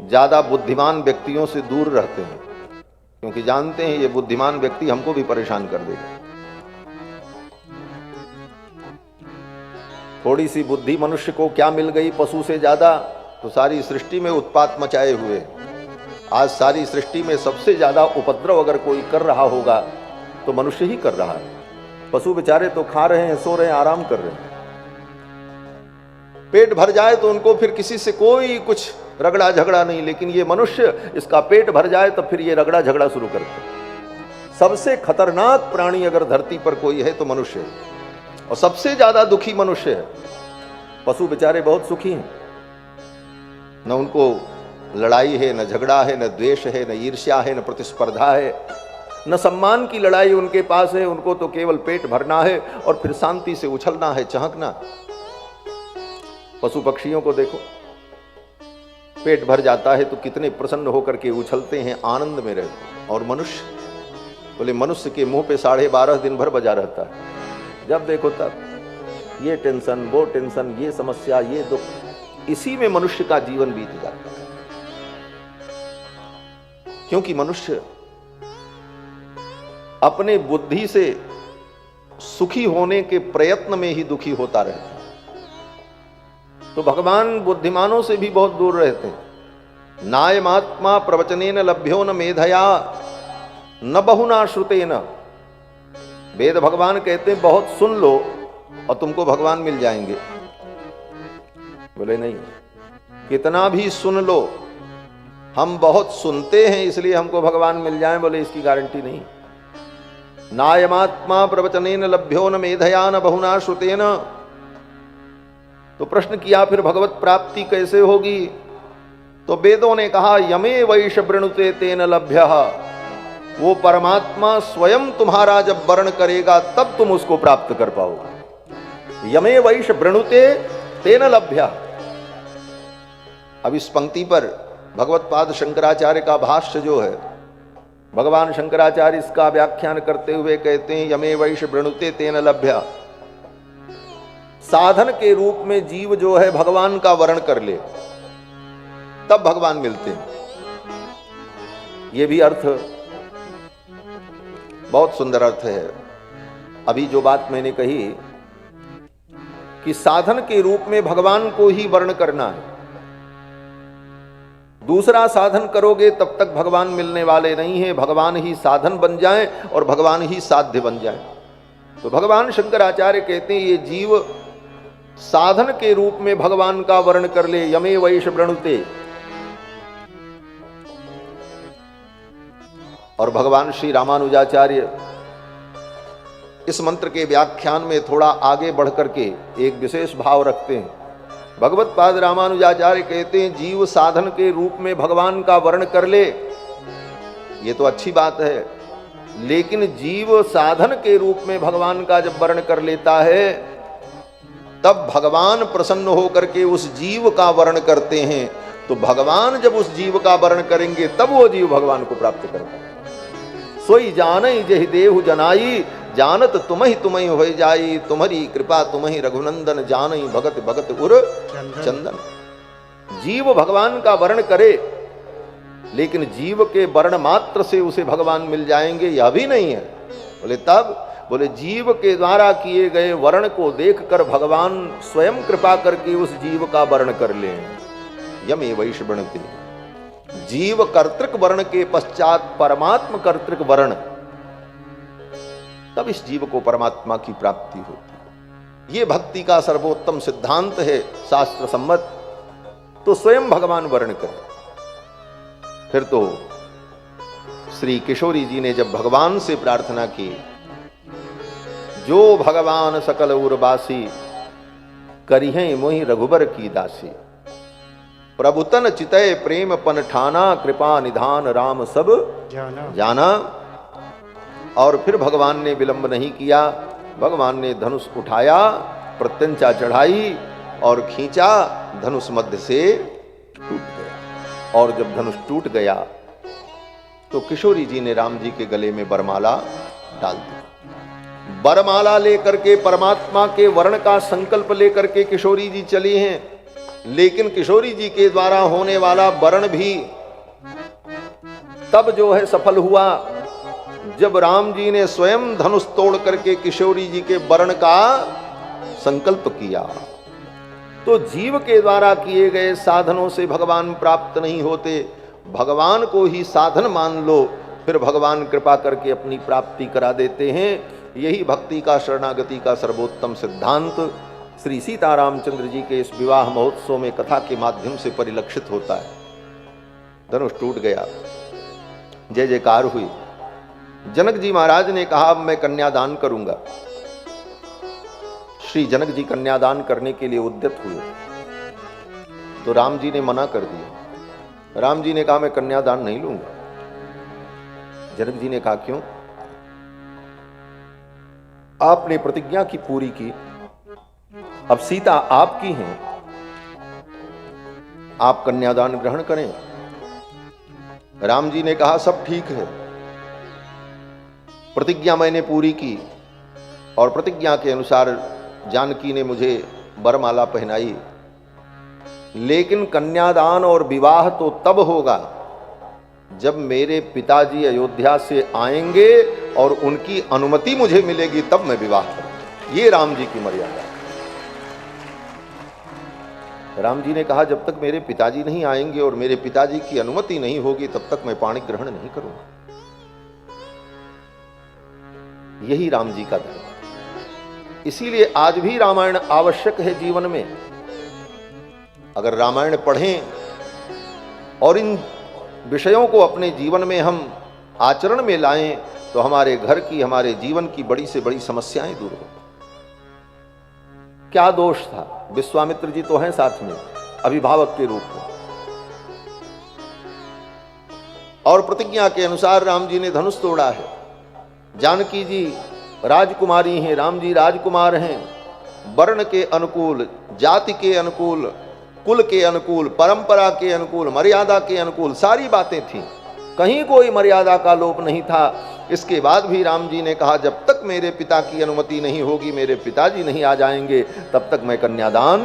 ज्यादा बुद्धिमान व्यक्तियों से दूर रहते हैं, क्योंकि जानते हैं ये बुद्धिमान व्यक्ति हमको भी परेशान कर देगा। थोड़ी सी बुद्धि मनुष्य को क्या मिल गई पशु से ज्यादा, तो सारी सृष्टि में उत्पात मचाए हुए। आज सारी सृष्टि में सबसे ज्यादा उपद्रव अगर कोई कर रहा होगा तो मनुष्य ही कर रहा है। पशु बेचारे तो खा रहे हैं, सो रहे हैं, आराम कर रहे हैं। पेट भर जाए तो उनको फिर किसी से कोई कुछ रगड़ा झगड़ा नहीं, लेकिन ये मनुष्य, इसका पेट भर जाए तो फिर ये रगड़ा झगड़ा शुरू करते हैं। सबसे खतरनाक प्राणी अगर धरती पर कोई है तो मनुष्य है, और सबसे ज्यादा दुखी मनुष्य है। पशु बेचारे बहुत सुखी हैं, न उनको लड़ाई है, न झगड़ा है, न द्वेष है, न ईर्ष्या है, न प्रतिस्पर्धा है, न सम्मान की लड़ाई उनके पास है। उनको तो केवल पेट भरना है और फिर शांति से उछलना है, चहकना। पशु पक्षियों को देखो, पेट भर जाता है तो कितने प्रसन्न होकर के उछलते हैं, आनंद में रहते हैं। और मनुष्य, बोले मनुष्य के मुंह पे 12.5 दिन भर बजा रहता है, जब देखो तब ये टेंशन, वो टेंशन, ये समस्या, ये दुख, इसी में मनुष्य का जीवन बीत जाता है। क्योंकि मनुष्य अपने बुद्धि से सुखी होने के प्रयत्न में ही दुखी होता रहता है। तो भगवान बुद्धिमानों से भी बहुत दूर रहते हैं। नायमात्मा प्रवचनेन लभ्यो न मेधया न बहुना श्रुतेन। वेद भगवान कहते हैं बहुत सुन लो और तुमको भगवान मिल जाएंगे। बोले नहीं, कितना भी सुन लो, हम बहुत सुनते हैं इसलिए हमको भगवान मिल जाए, बोले इसकी गारंटी नहीं। नायमात्मा प्रवचनेन लभ्यो न मेधया न बहुना श्रुतेन। तो प्रश्न किया फिर भगवत प्राप्ति कैसे होगी? तो वेदों ने कहा यमे वैश वृणुते तेन लभ्यः। वो परमात्मा स्वयं तुम्हारा जब वर्ण करेगा तब तुम उसको प्राप्त कर पाओगे। यमे वैश वृणुते तेन लभ्यः। अब इस पंक्ति पर भगवत पाद शंकराचार्य का भाष्य जो है, भगवान शंकराचार्य इसका व्याख्यान करते हुए कहते हैं यमे वैश वृणुते तेन लभ्यः। साधन के रूप में जीव जो है भगवान का वर्ण कर ले तब भगवान मिलते हैं। यह भी अर्थ बहुत सुंदर अर्थ है। अभी जो बात मैंने कही कि साधन के रूप में भगवान को ही वर्ण करना है, दूसरा साधन करोगे तब तक भगवान मिलने वाले नहीं है। भगवान ही साधन बन जाएं और भगवान ही साध्य बन जाएं। तो भगवान शंकराचार्य कहते हैं ये जीव साधन के रूप में भगवान का वर्ण कर ले, यमे वैश वृणुते। और भगवान श्री रामानुजाचार्य इस मंत्र के व्याख्यान में थोड़ा आगे बढ़ करके एक विशेष भाव रखते हैं। भगवत पाद रामानुजाचार्य कहते हैं जीव साधन के रूप में भगवान का वर्ण कर ले, ये तो अच्छी बात है, लेकिन जीव साधन के रूप में भगवान का जब वर्ण कर लेता है तब भगवान प्रसन्न होकर के उस जीव का वर्ण करते हैं। तो भगवान जब उस जीव का वर्ण करेंगे तब वो जीव भगवान को प्राप्त करेगा। सोई जानई जहि देहु जनाई, जानत तुम्हि हो जाई, तुम्हारी कृपा तुम्हि रघुनंदन, जानई भगत भगत उर चंदन। जीव भगवान का वर्ण करे, लेकिन जीव के वर्ण मात्र से उसे भगवान मिल जाएंगे यह भी नहीं है। बोले तब, बोले जीव के द्वारा किए गए वर्ण को देखकर भगवान स्वयं कृपा करके उस जीव का वर्ण कर ले। यमे वैश वृणुते, जीव कर्तृक वर्ण के पश्चात परमात्म कर्तृक वर्ण, तब इस जीव को परमात्मा की प्राप्ति होती। ये भक्ति का सर्वोत्तम सिद्धांत है शास्त्र सम्मत। तो स्वयं भगवान वर्ण करे। फिर तो श्री किशोरी जी ने जब भगवान से प्रार्थना की, जो भगवान सकल उर्वासी, करिहें मोहि रघुबर की दासी। प्रभुतन चितय प्रेम पन ठाना, कृपा निधान राम सब जाना। और फिर भगवान ने विलंब नहीं किया, भगवान ने धनुष उठाया, प्रत्यंचा चढ़ाई और खींचा, धनुष मध्य से टूट गया। और जब धनुष टूट गया तो किशोरी जी ने राम जी के गले में वरमाला डाल दी। वरमाला लेकर के परमात्मा के वर्ण का संकल्प लेकर के किशोरी जी चली हैं, लेकिन किशोरी जी के द्वारा होने वाला वर्ण भी तब जो है सफल हुआ जब राम जी ने स्वयं धनुष तोड़ करके किशोरी जी के वर्ण का संकल्प किया। तो जीव के द्वारा किए गए साधनों से भगवान प्राप्त नहीं होते, भगवान को ही साधन मान लो, फिर भगवान कृपा करके अपनी प्राप्ति करा देते हैं। यही भक्ति का शरणागति का सर्वोत्तम सिद्धांत श्री सीतारामचंद्र जी के इस विवाह महोत्सव में कथा के माध्यम से परिलक्षित होता है। धनुष टूट गया, जय जयकार हुई। जनक जी महाराज ने कहा अब मैं कन्यादान करूंगा। श्री जनक जी कन्यादान करने के लिए उद्यत हुए तो राम जी ने मना कर दिया। राम जी ने कहा मैं कन्यादान नहीं लूंगा। जनक जी ने कहा क्यों? आपने प्रतिज्ञा की पूरी की, अब सीता आपकी हैं, आप कन्यादान ग्रहण करें। राम जी ने कहा सब ठीक है, प्रतिज्ञा मैंने पूरी की और प्रतिज्ञा के अनुसार जानकी ने मुझे वरमाला पहनाई, लेकिन कन्यादान और विवाह तो तब होगा जब मेरे पिताजी अयोध्या से आएंगे और उनकी अनुमति मुझे मिलेगी, तब मैं विवाह करूंगा। ये राम जी की मर्यादा। राम जी ने कहा जब तक मेरे पिताजी नहीं आएंगे और मेरे पिताजी की अनुमति नहीं होगी तब तक मैं पाणी ग्रहण नहीं करूंगा। यही राम जी का धर्म। इसीलिए आज भी रामायण आवश्यक है जीवन में। अगर रामायण पढ़ें और इन विषयों को अपने जीवन में हम आचरण में लाएं तो हमारे घर की, हमारे जीवन की बड़ी से बड़ी समस्याएं दूर हो। क्या दोष था? विश्वामित्र जी तो हैं साथ में अभिभावक के रूप में, और प्रतिज्ञा के अनुसार राम जी ने धनुष तोड़ा है। जानकी जी राजकुमारी हैं, राम जी राजकुमार हैं। वर्ण के अनुकूल, जाति के अनुकूल, कुल के अनुकूल, परंपरा के अनुकूल, मर्यादा के अनुकूल सारी बातें थीं। कहीं कोई मर्यादा का लोप नहीं था। इसके बाद भी राम जी ने कहा जब तक मेरे पिता की अनुमति नहीं होगी, मेरे पिताजी नहीं आ जाएंगे, तब तक मैं कन्यादान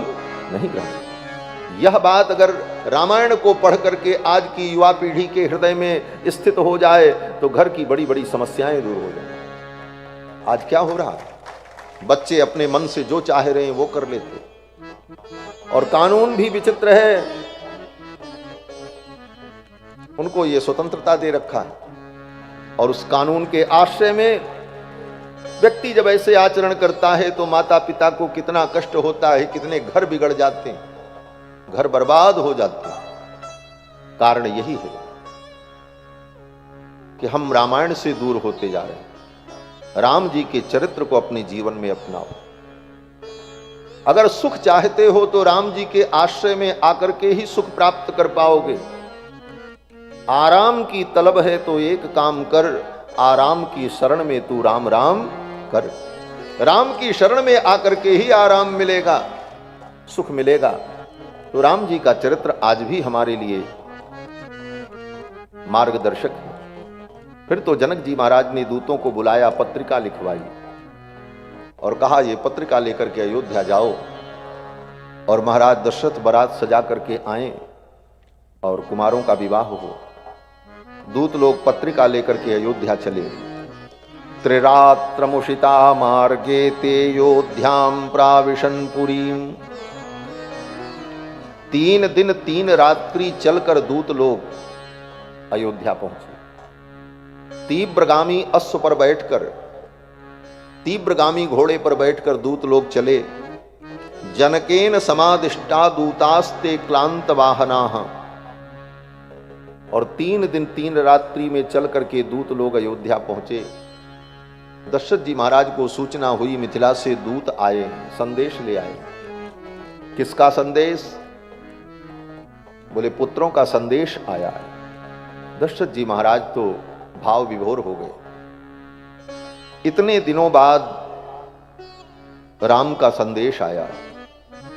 नहीं करूंगा। यह बात अगर रामायण को पढ़ करके आज की युवा पीढ़ी के हृदय में स्थित हो जाए तो घर की बड़ी बड़ी समस्याएं दूर हो जाए। आज क्या हो रहा है? बच्चे अपने मन से जो चाह रहे हैं वो कर लेते, और कानून भी विचित्र है, उनको ये स्वतंत्रता दे रखा है। और उस कानून के आश्रय में व्यक्ति जब ऐसे आचरण करता है तो माता पिता को कितना कष्ट होता है, कितने घर बिगड़ जाते हैं, घर बर्बाद हो जाते हैं। कारण यही है कि हम रामायण से दूर होते जा रहे हैं। राम जी के चरित्र को अपने जीवन में अपनाओ। अगर सुख चाहते हो तो राम जी के आश्रय में आकर के ही सुख प्राप्त कर पाओगे। आराम की तलब है तो एक काम कर, आराम की शरण में तू राम राम कर। राम की शरण में आकर के ही आराम मिलेगा, सुख मिलेगा। तो राम जी का चरित्र आज भी हमारे लिए मार्गदर्शक है। फिर तो जनक जी महाराज ने दूतों को बुलाया, पत्रिका लिखवाई और कहा ये पत्रिका लेकर के अयोध्या जाओ। और महाराज दशरथ बारात सजा करके आए और कुमारों का विवाह हो। दूत लोग पत्रिका लेकर के अयोध्या चले। त्रिरात्रमुषिता मार्गे ते अयोध्याम प्राविशन पुरीम। 3 दिन 3 रात्रि चलकर दूत लोग अयोध्या पहुंचे। तीव्रगामी अश्व पर बैठकर, तीव्रगामी घोड़े पर बैठकर दूत लोग चले। जनकेन समादिष्टा दूतास्ते क्लांत वाहनाः। और 3 दिन 3 रात्रि में चल करके दूत लोग अयोध्या पहुंचे। दशरथ जी महाराज को सूचना हुई मिथिला से दूत आए हैं, संदेश ले आए। किसका संदेश? बोले पुत्रों का संदेश आया है। दशरथ जी महाराज तो भाव विभोर हो गए। इतने दिनों बाद राम का संदेश आया,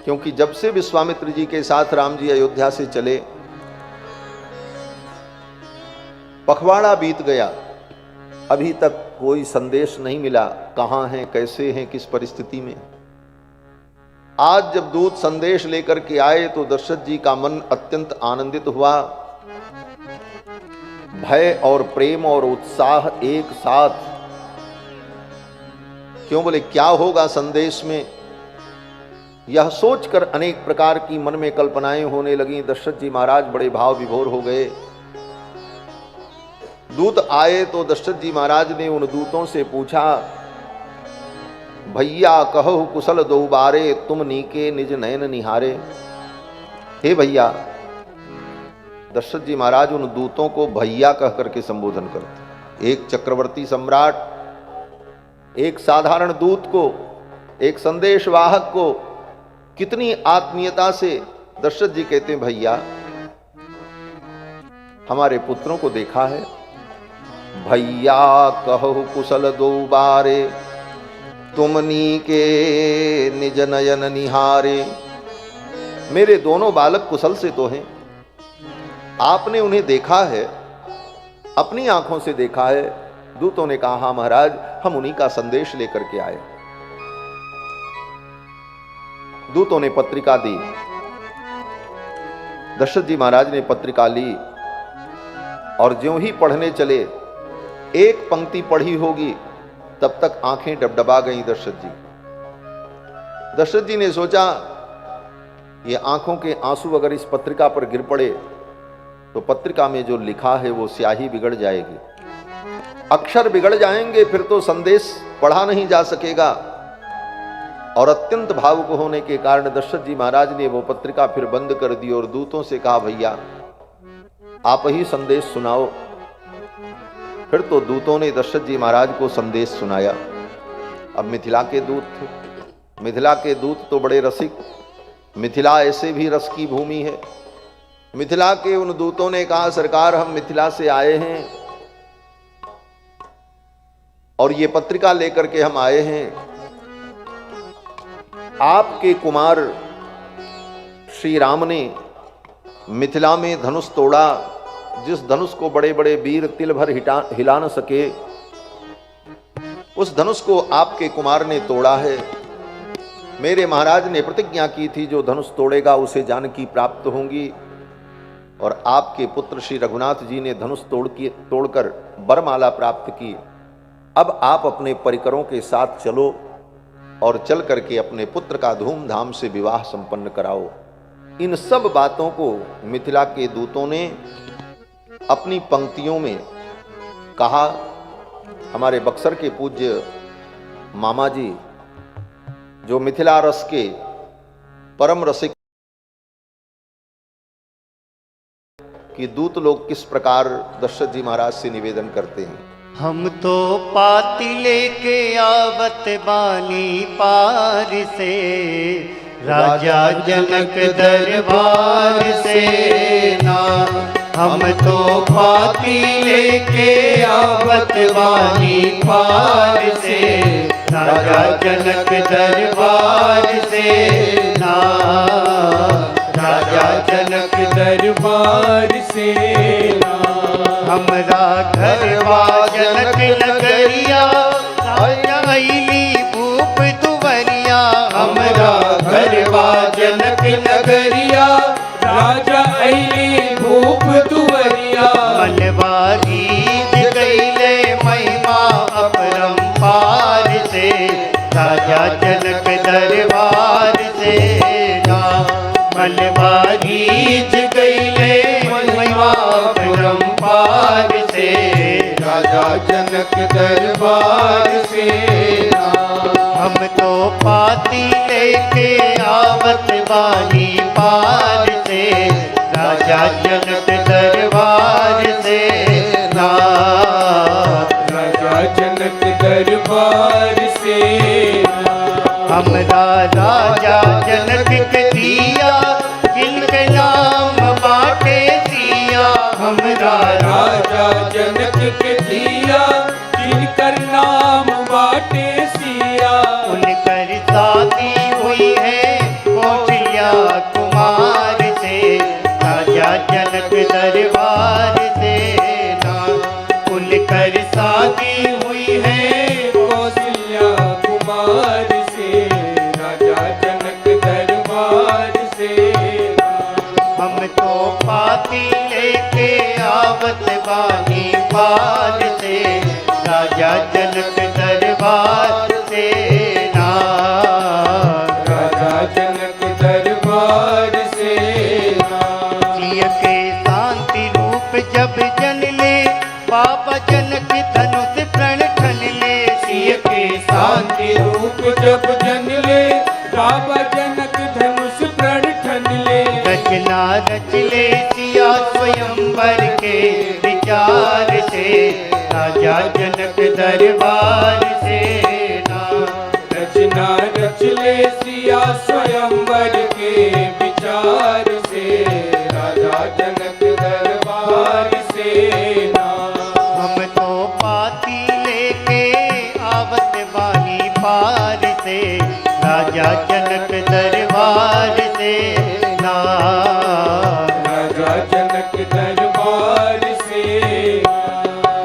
क्योंकि जब से विश्वामित्र जी के साथ राम जी अयोध्या से चले पखवाड़ा बीत गया, अभी तक कोई संदेश नहीं मिला, कहां हैं, कैसे हैं, किस परिस्थिति में। आज जब दूत संदेश लेकर के आए तो दशरथ जी का मन अत्यंत आनंदित हुआ। भय और प्रेम और उत्साह एक साथ। क्यों बोले, क्या होगा संदेश में, यह सोचकर अनेक प्रकार की मन में कल्पनाएं होने लगी। दशरथ जी महाराज बड़े भाव विभोर हो गए। दूत आए तो दशरथ जी महाराज ने उन दूतों से पूछा, भैया कहो कुशल दो बारे, तुम नीके निज नयन निहारे। हे भैया, दशरथ जी महाराज उन दूतों को भैया कह करके संबोधन करते। एक चक्रवर्ती सम्राट एक साधारण दूत को, एक संदेशवाहक को कितनी आत्मीयता से दशरथ जी कहते हैं, भैया हमारे पुत्रों को देखा है, भैया कहो कुशल दो बारे, तुमनी के निज नयन निहारे। मेरे दोनों बालक कुशल से तो हैं, आपने उन्हें देखा है, अपनी आंखों से देखा है। दूतों ने कहा, हाँ महाराज, हम उन्हीं का संदेश लेकर के आए। दूतों ने पत्रिका दी। दशरथ जी महाराज ने पत्रिका ली और ज्यों ही पढ़ने चले, एक पंक्ति पढ़ी होगी तब तक आंखें डबडबा गईं दशरथ जी। दशरथ जी ने सोचा, ये आंखों के आंसू अगर इस पत्रिका पर गिर पड़े तो पत्रिका में जो लिखा है वो स्याही बिगड़ जाएगी, अक्षर बिगड़ जाएंगे, फिर तो संदेश पढ़ा नहीं जा सकेगा। और अत्यंत भावुक होने के कारण दशरथ जी महाराज ने वो पत्रिका फिर बंद कर दी और दूतों से कहा, भैया आप ही संदेश सुनाओ। फिर तो दूतों ने दशरथ जी महाराज को संदेश सुनाया। अब मिथिला के दूत थे। मिथिला के दूत तो बड़े रसिक, मिथिला ऐसे भी रस की भूमि है। मिथिला के उन दूतों ने कहा, सरकार हम मिथिला से आए हैं और ये पत्रिका लेकर के हम आए हैं। आपके कुमार श्री राम ने मिथिला में धनुष तोड़ा, जिस धनुष को बड़े बड़े वीर तिल भर हिला न सके, उस धनुष को आपके कुमार ने तोड़ा है। मेरे महाराज ने प्रतिज्ञा की थी, जो धनुष तोड़ेगा उसे जानकी प्राप्त होंगी। और आपके पुत्र श्री रघुनाथ जी ने धनुष तोड़कर वरमाला प्राप्त की। अब आप अपने परिकरों के साथ चलो और चल करके अपने पुत्र का धूमधाम से विवाह संपन्न कराओ। इन सब बातों को मिथिला के दूतों ने अपनी पंक्तियों में कहा। हमारे बक्सर के पूज्य मामा जी, जो मिथिला रस के परम रसिक, कि दूत लोग किस प्रकार दशरथ जी महाराज से निवेदन करते हैं। हम तो पाती लेके आवत बानी पार से, राजा जनक दरबार से ना। हम तो पाती लेके आवत बानी पार से, राजा जनक दरबार से ना। राजा जनक दरबार से ना। हमरा घरवा जनक नगरिया, आईली भूप दुवरिया। हमरा घरवा जनक नगरिया, राजा आईली भूप दुवरिया। मनवारी गईले महिमा अपरंपार से, राजा जनक दरबार से ना। मनवारी गईले महिमा अपरंपार से, राजा जनक दरबार से ना। हम तो पाती लेके आवत बानी पार से, राजा जनक दरबार से ना। राजा जनक दरबार से ना। हमरा राजा जनक के दिया, जिनके नाम बाटे सिया। हमरा राजा जनक के दिया, जिनकर नाम बाटे सिया। उनकर शादी हुई है कौशल्या कुमार से, राजा जनक दरबार से ना। दरबार से, राजा जनक दरबार से ना। राजा जनक दरबार से ना। सिय के शांति रूप जब जन ले, बाबा जनक धनुष प्रण ठन ले। सिय के शांति रूप जब जन ले, बाबा जनक धनुष प्रण ठन ले। रचना रच ले सिया स्वयंवर के विचार से, राजा जनक दरबार से ना। रचना रच ले सिया स्वयंवर के विचार से, राजा जनक दरबार से ना। हम तो पाती लेके आवत बानी पार से, राजा जनक दरबार से ना। राजा जनक दरबार से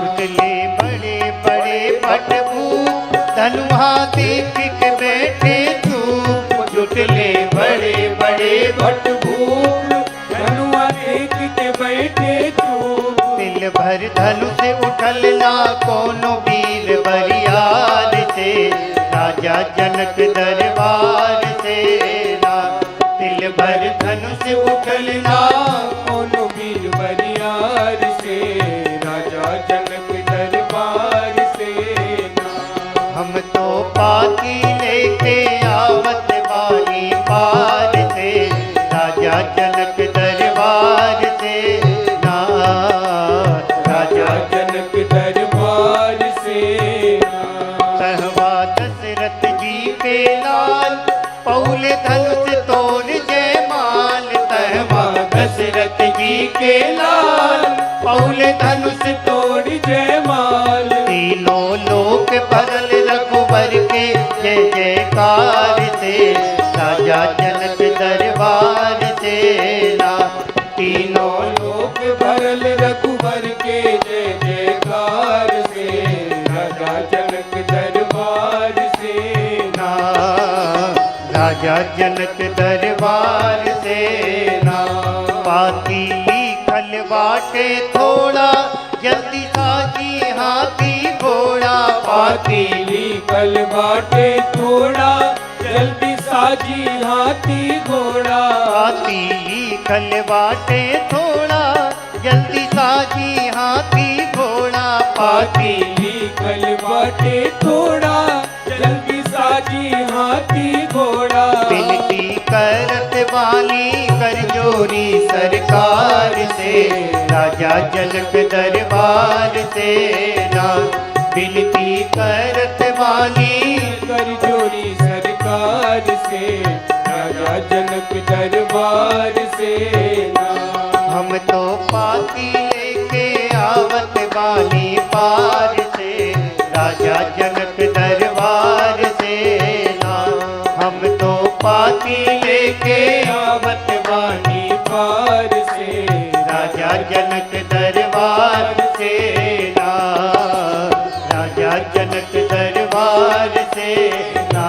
उतले बड़े बड़े भटभूप, धनुहा देख के बैठे चूप। जुटले बड़े बड़े भटभूप, धनुआ देख के बैठे चूप। दिल भर धनुष उठल ना कोनो वीर बरियार से, राजा जनक दरबार से ना। दिल भर धनुष उठल ना कोनो वीर बरियार से, राजा जनक दरबार से ना। हम तो पाती लेके आवत बानी पार से, राजा जनक दरबार से ना। राजा राजा जनक दरबार से ना। कहवा दशरथ जी के लाल, पौले धनुष तोड़ जयमाल। कहवा दशरथ जी के लाल, पौले धनुष तोड़ जयमाल। तीनों लोक भरल रघुबर के जय जयकार से, राजा जनक दरबार से ना। तीनों लोक भरल रघुबर के जय जयकार से, राजा जनक दरबार से ना। राजा जनक दरबार से ना। पाती लिखल बाटे थोड़ा, जल्दी साजी हाथी घोड़ा। पाती लिखल बाटे थोड़ा, जल्दी साजी हाथी घोड़ा। पाती लिखल बाटे थोड़ा, जल्दी साजी हाथी घोड़ा। पाती लिखल बाटे थोड़ा, जल्दी साजी हाथी घोड़ा। विनती करत वाली कर जोरी सरकार से, राजा जनक दरबार से ना। विनती करत वाली कर जोरी सरकार से, राजा जनक दरबार से ना। हम तो पाती लेके आवत बानी पार से, राजा जनक दरबार से ना। हम तो पाती लेके आवत बानी पार से, राजा जनक दरबार से ना। राजा जनक दरबार से ना।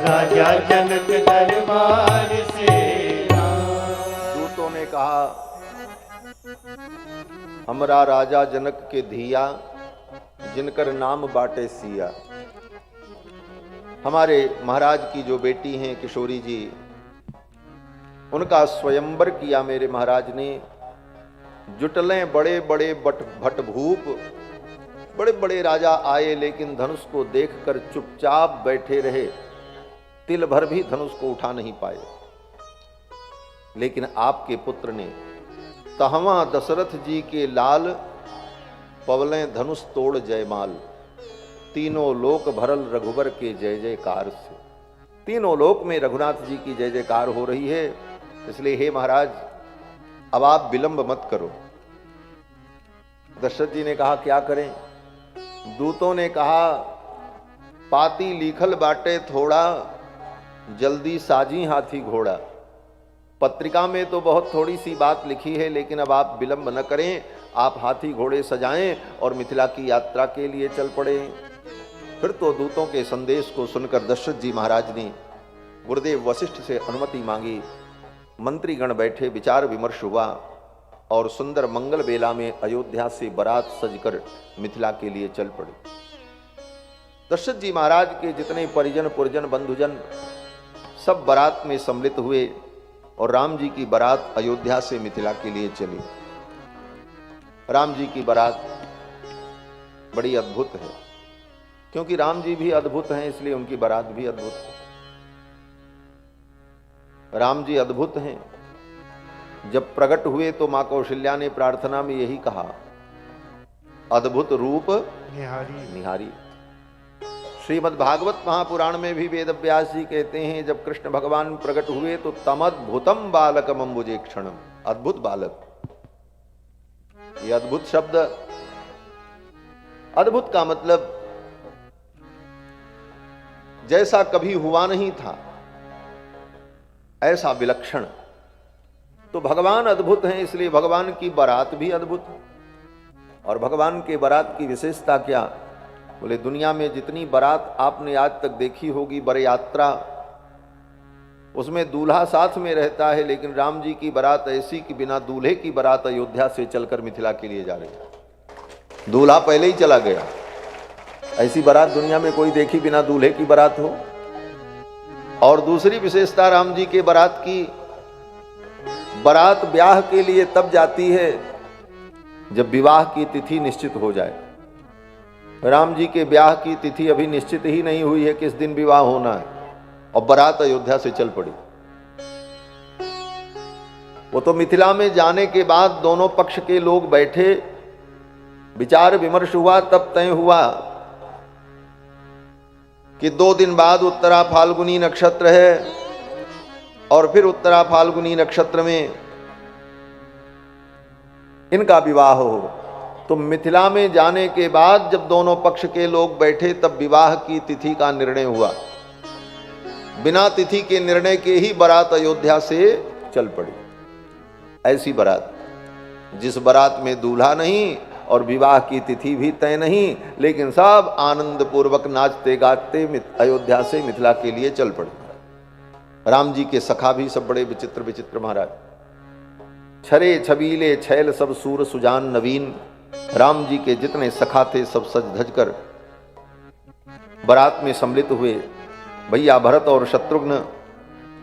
राजा जनक दरबार से ना। दूतों ने कहा, हमरा राजा जनक के धिया, जिनकर नाम बाटे सिया। हमारे महाराज की जो बेटी हैं किशोरी जी, उनका स्वयंवर किया मेरे महाराज ने। जुटलें बड़े बड़े भटभूप, बड़े बड़े राजा आए, लेकिन धनुष को देखकर चुपचाप बैठे रहे। तिल भर भी धनुष को उठा नहीं पाए। लेकिन आपके पुत्र ने तहवा दशरथ जी के लाल, पवलें धनुष तोड़ जयमाल। तीनों लोक भरल रघुबर के जय जयकार से। तीनों लोक में रघुनाथ जी की जय जयकार हो रही है। इसलिए हे महाराज, अब आप विलंब मत करो। दशरथ जी ने कहा, क्या करें? दूतों ने कहा, पाती लिखल बाटे थोड़ा, जल्दी साजी हाथी घोड़ा। पत्रिका में तो बहुत थोड़ी सी बात लिखी है, लेकिन अब आप विलंब न करें, आप हाथी घोड़े सजाएं और मिथिला की यात्रा के लिए चल पड़े। फिर तो दूतों के संदेश को सुनकर दशरथ जी महाराज ने गुरुदेव वशिष्ठ से अनुमति मांगी। मंत्रीगण बैठे, विचार विमर्श हुआ और सुंदर मंगल बेला में अयोध्या से बारात सजकर मिथिला के लिए चल पड़ी। दशरथ जी महाराज के जितने परिजन पुरजन बंधुजन सब बारात में सम्मिलित हुए और राम जी की बारात अयोध्या से मिथिला के लिए चली। राम जी की बारात बड़ी अद्भुत है, क्योंकि राम जी भी अद्भुत हैं, इसलिए उनकी बारात भी अद्भुत है। राम जी अद्भुत हैं। जब प्रकट हुए तो मां कौशल्या ने प्रार्थना में यही कहा, अद्भुत रूप निहारी। श्रीमद् भागवत महापुराण में भी वेद व्यास जी कहते हैं, जब कृष्ण भगवान प्रकट हुए तो तमद्भुतम बालकम अम्बुजे क्षणम, अद्भुत बालक। ये अद्भुत शब्द, अद्भुत का मतलब जैसा कभी हुआ नहीं था, ऐसा विलक्षण। तो भगवान अद्भुत हैं, इसलिए भगवान की बारात भी अद्भुत है। और भगवान के बारात की विशेषता क्या? बोले दुनिया में जितनी बारात आपने आज तक देखी होगी, बर यात्रा, उसमें दूल्हा साथ में रहता है, लेकिन राम जी की बारात ऐसी कि बिना दूल्हे की बारात अयोध्या से चलकर मिथिला के लिए जा रही है। दूल्हा पहले ही चला गया। ऐसी बारात दुनिया में कोई देखी बिना दूल्हे की बारात हो। और दूसरी विशेषता राम जी के बारात की, बारात ब्याह के लिए तब जाती है जब विवाह की तिथि निश्चित हो जाए। राम जी के ब्याह की तिथि अभी निश्चित ही नहीं हुई है किस दिन विवाह होना है, और बारात अयोध्या से चल पड़ी। वो तो मिथिला में जाने के बाद दोनों पक्ष के लोग बैठे, विचार विमर्श हुआ, तब तय हुआ कि 2 दिन बाद उत्तरा फाल्गुनी नक्षत्र है और फिर उत्तरा फाल्गुनी नक्षत्र में इनका विवाह हो। तो मिथिला में जाने के बाद जब दोनों पक्ष के लोग बैठे, तब विवाह की तिथि का निर्णय हुआ। बिना तिथि के निर्णय के ही बारात अयोध्या से चल पड़ी। ऐसी बारात, जिस बारात में दूल्हा नहीं और विवाह की तिथि भी तय नहीं, लेकिन सब आनंद पूर्वक नाचते गाते अयोध्या से मिथिला के लिए चल पड़े। राम जी के सखा भी सब बड़े विचित्र विचित्र महाराज, छरे छबीले छैल सब सूर सुजान नवीन। राम जी के जितने सखा थे सब सज धज कर बारात में सम्मिलित हुए। भैया भरत और शत्रुघ्न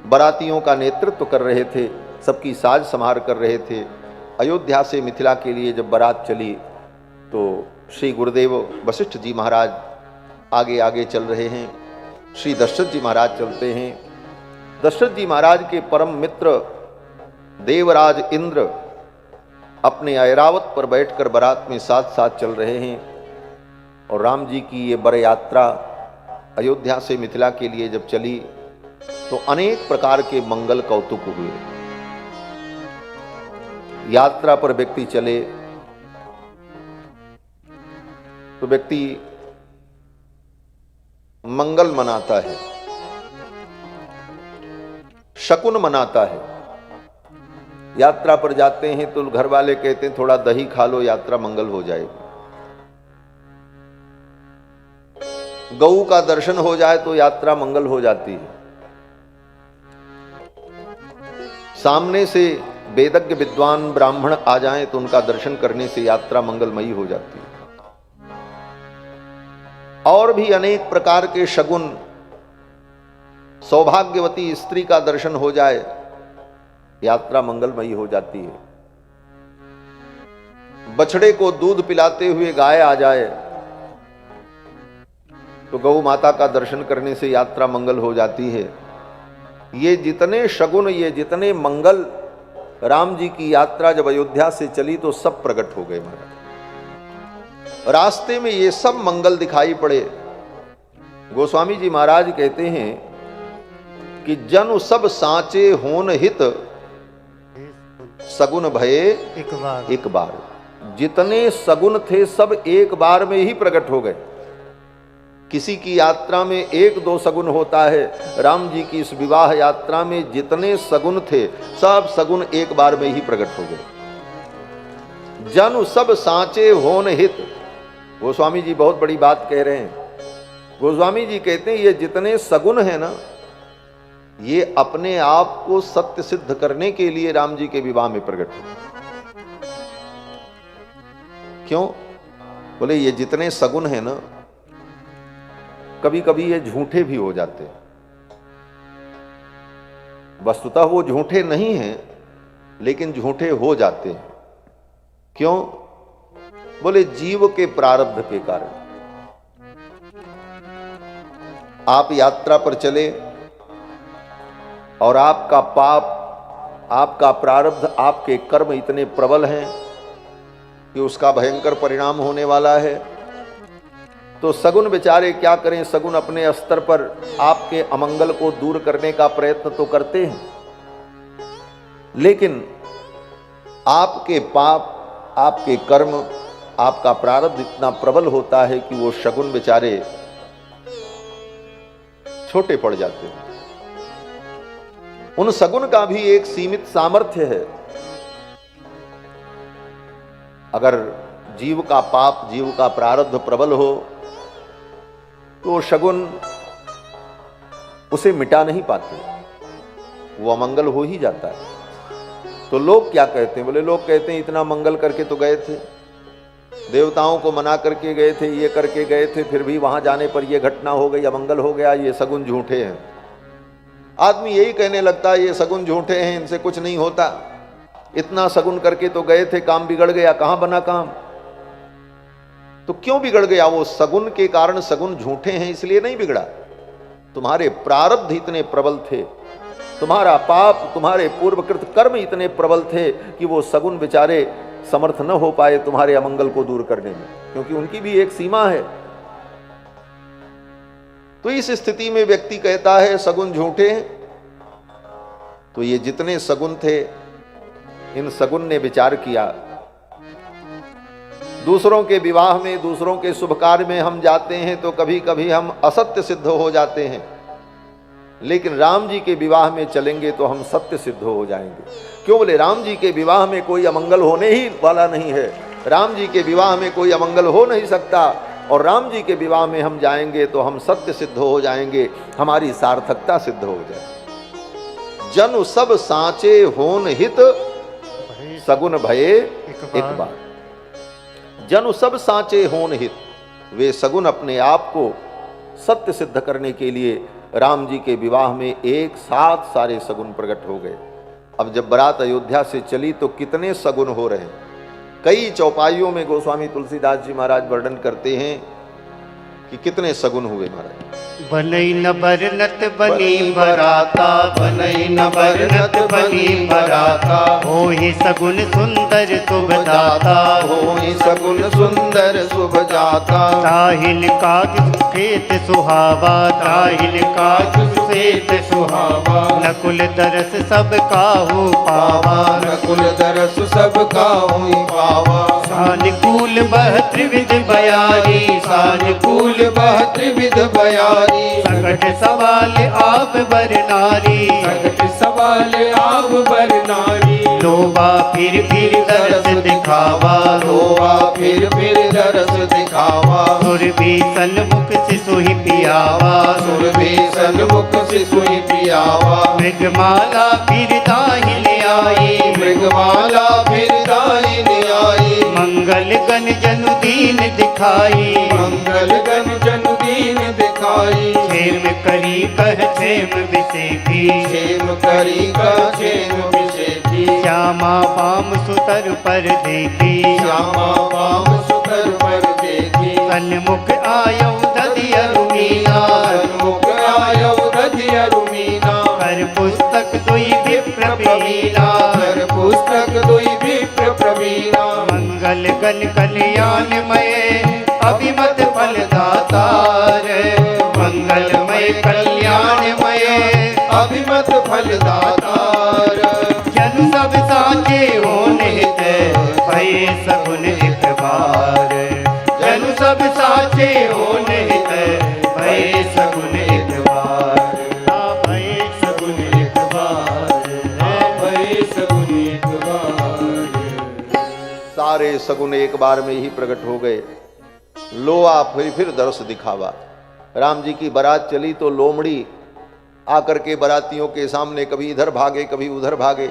बारातियों का नेतृत्व कर रहे थे, सबकी साज संभार कर रहे थे। अयोध्या से मिथिला के लिए जब बारात चली तो श्री गुरुदेव वशिष्ठ जी महाराज आगे आगे चल रहे हैं, श्री दशरथ जी महाराज चलते हैं। दशरथ जी महाराज के परम मित्र देवराज इंद्र अपने ऐरावत पर बैठकर बारात में साथ साथ चल रहे हैं। और राम जी की ये बर यात्रा अयोध्या से मिथिला के लिए जब चली तो अनेक प्रकार के मंगल कौतुक हुए। यात्रा पर व्यक्ति चले तो व्यक्ति मंगल मनाता है, शकुन मनाता है। यात्रा पर जाते हैं तो घर वाले कहते हैं थोड़ा दही खा लो, यात्रा मंगल हो जाएगी। गऊ का दर्शन हो जाए तो यात्रा मंगल हो जाती है। सामने से वेदज्ञ विद्वान ब्राह्मण आ जाएं तो उनका दर्शन करने से यात्रा मंगलमयी हो जाती है। और भी अनेक प्रकार के शगुन, सौभाग्यवती स्त्री का दर्शन हो जाए, यात्रा मंगलमयी हो जाती है। बछड़े को दूध पिलाते हुए गाय आ जाए तो गौ माता का दर्शन करने से यात्रा मंगल हो जाती है। ये जितने शगुन, ये जितने मंगल राम जी की यात्रा जब अयोध्या से चली तो सब प्रकट हो गए महाराज। रास्ते में ये सब मंगल दिखाई पड़े। गोस्वामी जी महाराज कहते हैं कि जनु सब सांचे होन हित सगुन भये एक बार। जितने सगुन थे सब एक बार में ही प्रकट हो गए। किसी की यात्रा में 1-2 सगुन होता है, राम जी की इस विवाह यात्रा में जितने सगुन थे सब सगुन एक बार में ही प्रकट हो गए। जनु सब सांचे होन हित। गोस्वामी जी बहुत बड़ी बात कह रहे हैं। गोस्वामी जी कहते हैं ये जितने सगुन है ना, ये अपने आप को सत्य सिद्ध करने के लिए राम जी के विवाह में प्रकट हुए। क्यों? बोले ये जितने सगुन हैं ना, कभी कभी ये झूठे भी हो जाते हैं। वस्तुतः वो झूठे नहीं हैं, लेकिन झूठे हो जाते हैं। क्यों? बोले जीव के प्रारब्ध के कारण। आप यात्रा पर चले और आपका पाप, आपका प्रारब्ध, आपके कर्म इतने प्रबल हैं कि उसका भयंकर परिणाम होने वाला है, तो सगुन बेचारे क्या करें? सगुन अपने स्तर पर आपके अमंगल को दूर करने का प्रयत्न तो करते हैं, लेकिन आपके पाप, आपके कर्म, आपका प्रारब्ध इतना प्रबल होता है कि वो शगुन बेचारे छोटे पड़ जाते हैं। उन सगुन का भी एक सीमित सामर्थ्य है। अगर जीव का पाप, जीव का प्रारब्ध प्रबल हो तो शगुन उसे मिटा नहीं पाते, वो अमंगल हो ही जाता है। तो लोग क्या कहते हैं? बोले लोग कहते हैं इतना मंगल करके तो गए थे, देवताओं को मना करके गए थे, ये करके गए थे, फिर भी वहां जाने पर ये घटना हो गई, अमंगल हो गया, ये सगुन झूठे हैं। आदमी यही कहने लगता है ये सगुन झूठे हैं, इनसे कुछ नहीं होता, इतना सगुन करके तो गए थे, काम बिगड़ गया, कहां बना काम? तो क्यों बिगड़ गया? वो सगुन के कारण सगुन झूठे हैं इसलिए नहीं बिगड़ा। तुम्हारे प्रारब्ध इतने प्रबल थे, तुम्हारा पाप, तुम्हारे पूर्वकृत कर्म इतने प्रबल थे कि वो सगुन बेचारे समर्थ न हो पाए तुम्हारे अमंगल को दूर करने में, क्योंकि उनकी भी एक सीमा है। तो इस स्थिति में व्यक्ति कहता है सगुन झूठे हैं। तो ये जितने सगुन थे, इन सगुन ने विचार किया, दूसरों के विवाह में, दूसरों के शुभ कार्य में हम जाते हैं तो कभी कभी हम असत्य सिद्ध हो जाते हैं, लेकिन राम जी के विवाह में चलेंगे तो हम सत्य सिद्ध हो जाएंगे। क्यों? बोले राम जी के विवाह में कोई अमंगल होने ही वाला नहीं है, राम जी के विवाह में कोई अमंगल हो नहीं सकता, और राम जी के विवाह में हम जाएंगे तो हम सत्य सिद्ध हो जाएंगे, हमारी सार्थकता सिद्ध हो जाए। जनु सब साँचे होन हित, सगुन भये एक बार। जनु सब साँचे होन हित, वे सगुन अपने आप को सत्य सिद्ध करने के लिए राम जी के विवाह में एक साथ सारे सगुन प्रकट हो गए। अब जब बारात अयोध्या से चली तो कितने सगुन हो रहे हैं। कई चौपाइयों में गोस्वामी तुलसीदास जी महाराज वर्णन करते हैं कि कितने सगुन हुए महाराज। बनई न बरनत बनी बराता, बनई न बरनत बनी बराता, हो ही सगुन सुंदर शुभ दाता, हो ही सगुन सुंदर शुभ जाता। ताहिल काज सुखेत सुहावा, ताहिल काज सुखेत सुहावा, नकुल दरस सब काहू पावा, नकुल दरस सब काहू पावा। सानुकूल बह त्रिविध बयारी, सानुकूल बह त्रिविध बयारी, संकट सवाल आप बर नारी, संकट सवाल आप बर नारी। लोबा फिर दरस दिखावा, लोबा फिर दरस दिखावा। सुरभि सन्मुख शिशु ही पियावा, सुरभि सन्मुख शिशु ही पियावा। मृगमाला फिर दाहिल आई, मृगमाला फिर दाहिल आई। मंगल गण जनु दीन दिखाई, मंगल गण जनु दीन दिखाई। क्षेम करी कह क्षेम विषेखी, क्षेम करी का क्षेम विषेखी। श्यामा पाम सुतर पर देखी, श्यामा पाम सुतर पर देखी। सन्मुख आयो दधियरु मीना, सन्मुख आयो दधियरु मीना। कर पुस्तक दुई विप्र प्रवीणा, कर पुस्तक दुई विप्र प्रवीणा। मंगल गण कल्याणमय अभिमत फलदातार, मंगलमय कल्याणमय अभिमत फलदातार। जनु सब साचे होन हित, भये सगुन एक बार। जनु सब साचे होन हित, भये सगुन एक बार। भये सगुन एक बार, भये सगुन एक बार। सारे सगुन एक बार में ही प्रकट हो गए। लोआ फिर दरस दिखावा। राम जी की बारात चली तो लोमड़ी आकर के बारातियों के सामने कभी इधर भागे कभी उधर भागे,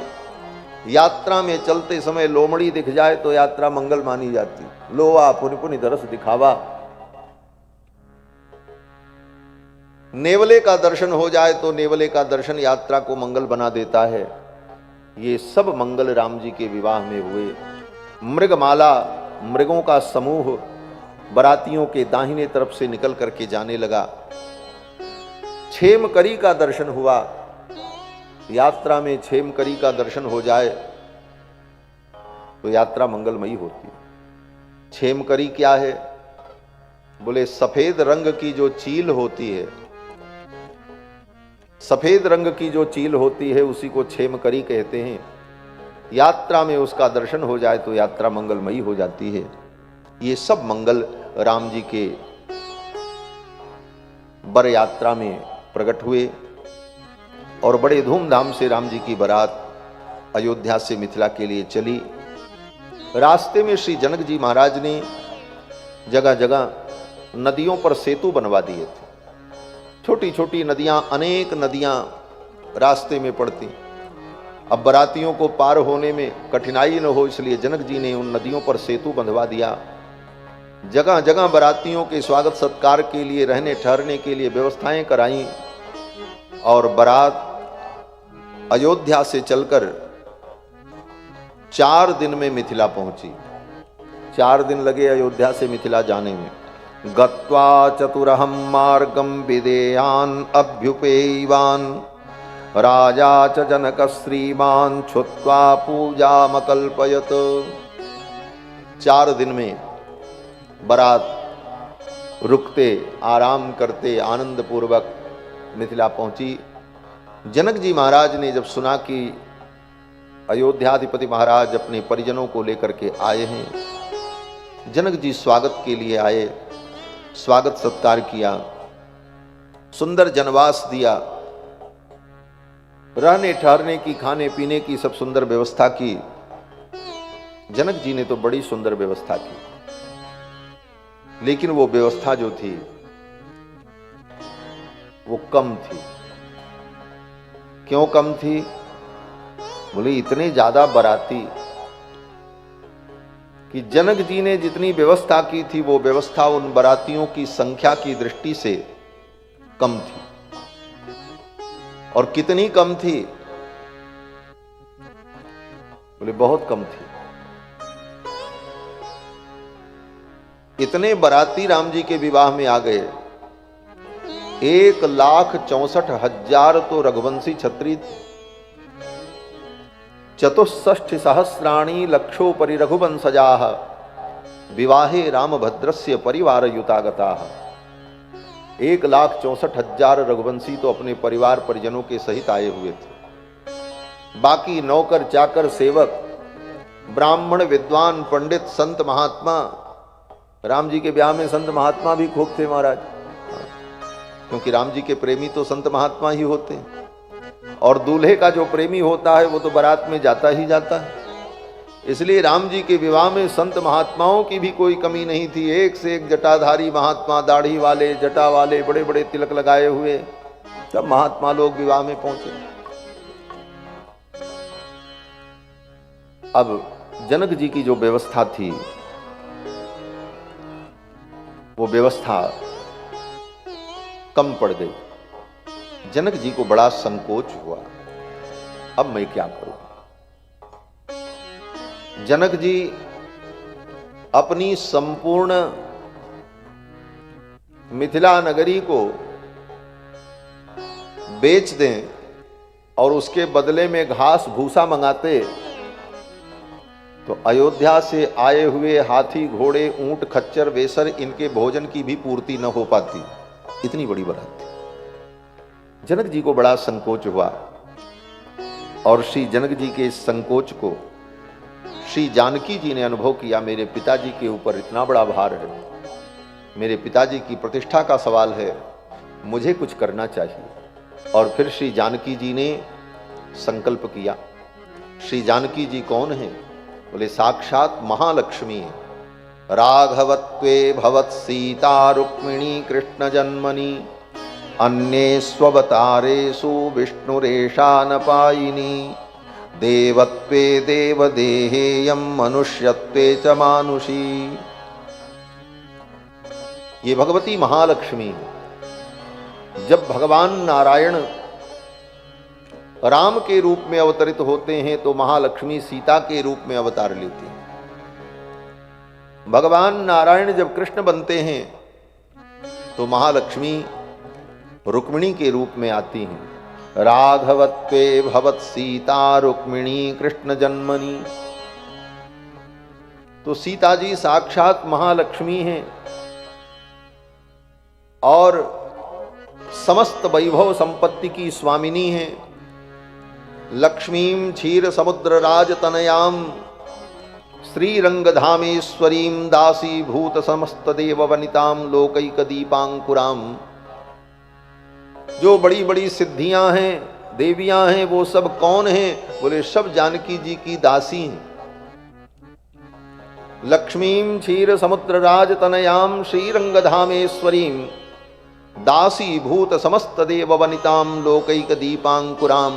यात्रा में चलते समय लोमड़ी दिख जाए तो यात्रा मंगल मानी जाती। लोआ पुनि पुनि दरस दिखावा। नेवले का दर्शन हो जाए तो नेवले का दर्शन यात्रा को मंगल बना देता है। ये सब मंगल राम जी के विवाह में हुए। मृगमाला, मृगों का समूह बरातियों के दाहिने तरफ से निकल करके जाने लगा। छेमकरी का दर्शन हुआ। यात्रा में छेमकरी का दर्शन हो जाए तो यात्रा मंगलमयी होती। छेमकरी क्या है? बोले सफेद रंग की जो चील होती है, सफेद रंग की जो चील होती है उसी को छेमकरी कहते हैं। यात्रा में उसका दर्शन हो जाए तो यात्रा मंगलमयी हो जाती है। ये सब मंगल राम जी के बर यात्रा में प्रकट हुए और बड़े धूमधाम से राम जी की बारात अयोध्या से मिथिला के लिए चली। रास्ते में श्री जनक जी महाराज ने जगह जगह नदियों पर सेतु बनवा दिए थे। छोटी छोटी नदियां, अनेक नदियां रास्ते में पड़ती। अब बरातियों को पार होने में कठिनाई न हो इसलिए जनक जी ने उन नदियों पर सेतु बंधवा दिया। जगह जगह बरातियों के स्वागत सत्कार के लिए, रहने ठहरने के लिए व्यवस्थाएं कराई और बारात अयोध्या से चलकर 4 दिन में मिथिला पहुंची। 4 दिन लगे अयोध्या से मिथिला जाने में। गत्वा चतुरहम मार्गम विदेयान अभ्युपेयवान राजा च जनक श्रीमान छुत्वा पूजामकल्पयत। 4 दिन में बारात रुकते, आराम करते, आनंद पूर्वक मिथिला पहुंची। जनक जी महाराज ने जब सुना कि अयोध्याधिपति महाराज अपने परिजनों को लेकर के आए हैं, जनक जी स्वागत के लिए आए। स्वागत सत्कार किया, सुंदर जनवास दिया, रहने ठहरने की, खाने पीने की सब सुंदर व्यवस्था की। जनक जी ने तो बड़ी सुंदर व्यवस्था की, लेकिन वो व्यवस्था जो थी वो कम थी। क्यों कम थी? बोले इतने ज्यादा बाराती कि जनक जी ने जितनी व्यवस्था की थी वो व्यवस्था उन बारातियों की संख्या की दृष्टि से कम थी। और कितनी कम थी? बोले बहुत कम थी। इतने बाराती राम जी के विवाह में आ गए, 1,64,000 तो रघुवंशी क्षत्रिय, 64 लक्षोपरि रघुवंशजाः विवाहे रामभद्रस्य परिवार युतागताः। 1,64,000 रघुवंशी तो अपने परिवार परिजनों के सहित आए हुए थे। बाकी नौकर चाकर, सेवक, ब्राह्मण, विद्वान, पंडित, संत महात्मा। राम जी के ब्याह में संत महात्मा भी खूब थे महाराज, क्योंकि राम जी के प्रेमी तो संत महात्मा ही होते हैं। और दूल्हे का जो प्रेमी होता है वो तो बारात में जाता ही जाता है। इसलिए राम जी के विवाह में संत महात्माओं की भी कोई कमी नहीं थी। एक से एक जटाधारी महात्मा, दाढ़ी वाले, जटा वाले, बड़े बड़े तिलक लगाए हुए सब महात्मा लोग विवाह में पहुंचे। अब जनक जी की जो व्यवस्था थी वो व्यवस्था कम पड़ गई। जनक जी को बड़ा संकोच हुआ, अब मैं क्या करूं। जनक जी अपनी संपूर्ण मिथिला नगरी को बेच दें और उसके बदले में घास भूसा मंगाते तो अयोध्या से आए हुए हाथी, घोड़े, ऊंट, खच्चर, वेसर, इनके भोजन की भी पूर्ति न हो पाती। इतनी बड़ी बात थी। जनक जी को बड़ा संकोच हुआ और श्री जनक जी के इस संकोच को श्री जानकी जी ने अनुभव किया। मेरे पिताजी के ऊपर इतना बड़ा भार है, मेरे पिताजी की प्रतिष्ठा का सवाल है, मुझे कुछ करना चाहिए। और फिर श्री जानकी जी ने संकल्प किया। श्री जानकी जी कौन है? बोले साक्षात महालक्ष्मी है। राघवत्वे भवत् सीता रुक्मिणी कृष्ण जन्मनि अन्ये स्ववतारेषु विष्णुरेषा न पायिनी देवत्वे देवदेहेयं मनुष्यत्वे च मानुषी। ये भगवती महालक्ष्मी जब भगवान नारायण राम के रूप में अवतरित होते हैं तो महालक्ष्मी सीता के रूप में अवतार लेती हैं। भगवान नारायण जब कृष्ण बनते हैं तो महालक्ष्मी रुक्मिणी के रूप में आती हैं। राघवत्वे भवत सीता रुक्मिणी कृष्ण जन्मनि। तो सीता जी साक्षात महालक्ष्मी हैं और समस्त वैभव संपत्ति की स्वामिनी हैं। लक्ष्मीं क्षीर समुद्र राजतनयां श्रीरंगधामेश्वरीं दासीभूत समस्त देव वनितां लोकैक दीपांकुरां। जो बड़ी बड़ी सिद्धियां हैं, देवियां हैं, वो सब कौन हैं? बोले सब जानकी जी की दासी हैं। लक्ष्मीं क्षीर समुद्र राजतनयां श्रीरंगधामेश्वरीं दासीभूत समस्त देव वनितां लोकैक दीपांकुरां।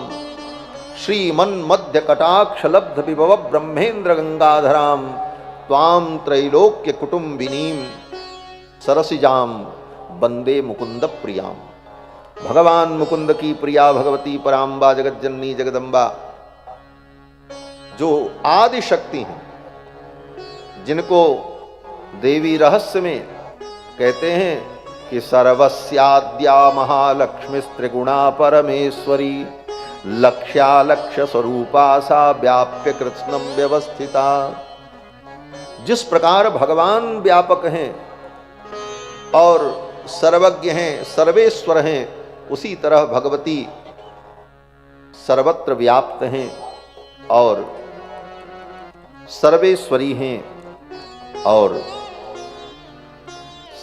श्रीमन मध्य कटाक्ष लब्ध विभव ब्रह्मेन्द्र गंगाधराम त्वाम त्रैलोक्य कुटुंबिनीम सरसिजाम वंदे मुकुंद प्रियाम। भगवान मुकुंद की प्रिया भगवती पराम्बा जगज्जननी जगदम्बा जो आदि शक्ति हैं, जिनको देवी रहस्य में कहते हैं कि सर्वस्याद्या महालक्ष्मी त्रिगुणा परमेश्वरी लक्ष्यालक्ष्य स्वरूपा सा व्याप्य कृत्स्नम व्यवस्थिता। जिस प्रकार भगवान व्यापक हैं और सर्वज्ञ हैं, सर्वेश्वर हैं, उसी तरह भगवती सर्वत्र व्याप्त हैं और सर्वेश्वरी हैं और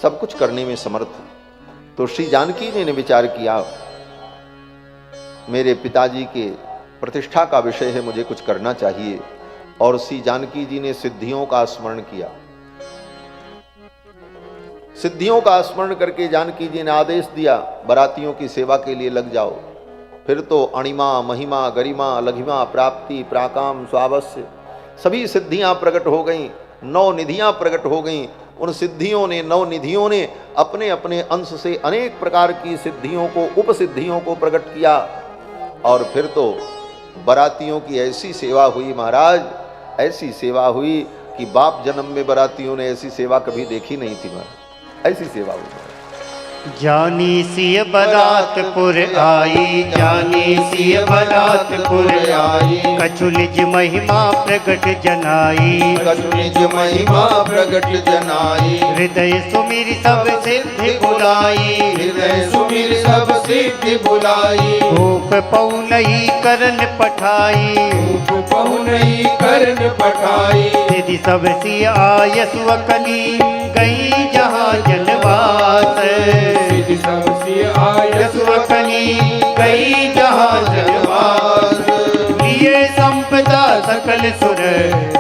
सब कुछ करने में समर्थ। तो श्री जानकी जी ने विचार किया, मेरे पिताजी के प्रतिष्ठा का विषय है, मुझे कुछ करना चाहिए। और श्री जानकी जी ने सिद्धियों का स्मरण किया। सिद्धियों का स्मरण करके जानकी जी ने आदेश दिया, बरातियों की सेवा के लिए लग जाओ। फिर तो अणिमा महिमा गरिमा लघिमा प्राप्ति प्राकाम स्वावस्य सभी सिद्धियां प्रकट हो गईं, 9 निधियां प्रकट हो गईं। उन सिद्धियों ने, 9 निधियों ने अपने अपने अंश से अनेक प्रकार की सिद्धियों को, उपसिद्धियों को प्रकट किया। और फिर तो बरातियों की ऐसी सेवा हुई महाराज, ऐसी सेवा हुई कि बाप जन्म में बरातियों ने ऐसी सेवा कभी देखी नहीं थी महाराज, ऐसी सेवा हुई। जानी सी बरातपुर आई, जानी सी बरातपुर आई, कछुलिज महिमा प्रगट जनाई, कछुलिज महिमा प्रगट जनाई। हृदय सुमिर सब सिद्धि बुलाई, हृदय सुमिर सब सिद्धि बुलाई। धूप पौनई करन पठाई, धूप पहुनई करन पठाई। सिद्धि सब सी आय सुअकनी गई जहाँ जनवास, सिद्धि सब सी आय सुअकनी गई जहाँ जनवास। लिए संपदा सकल सुर,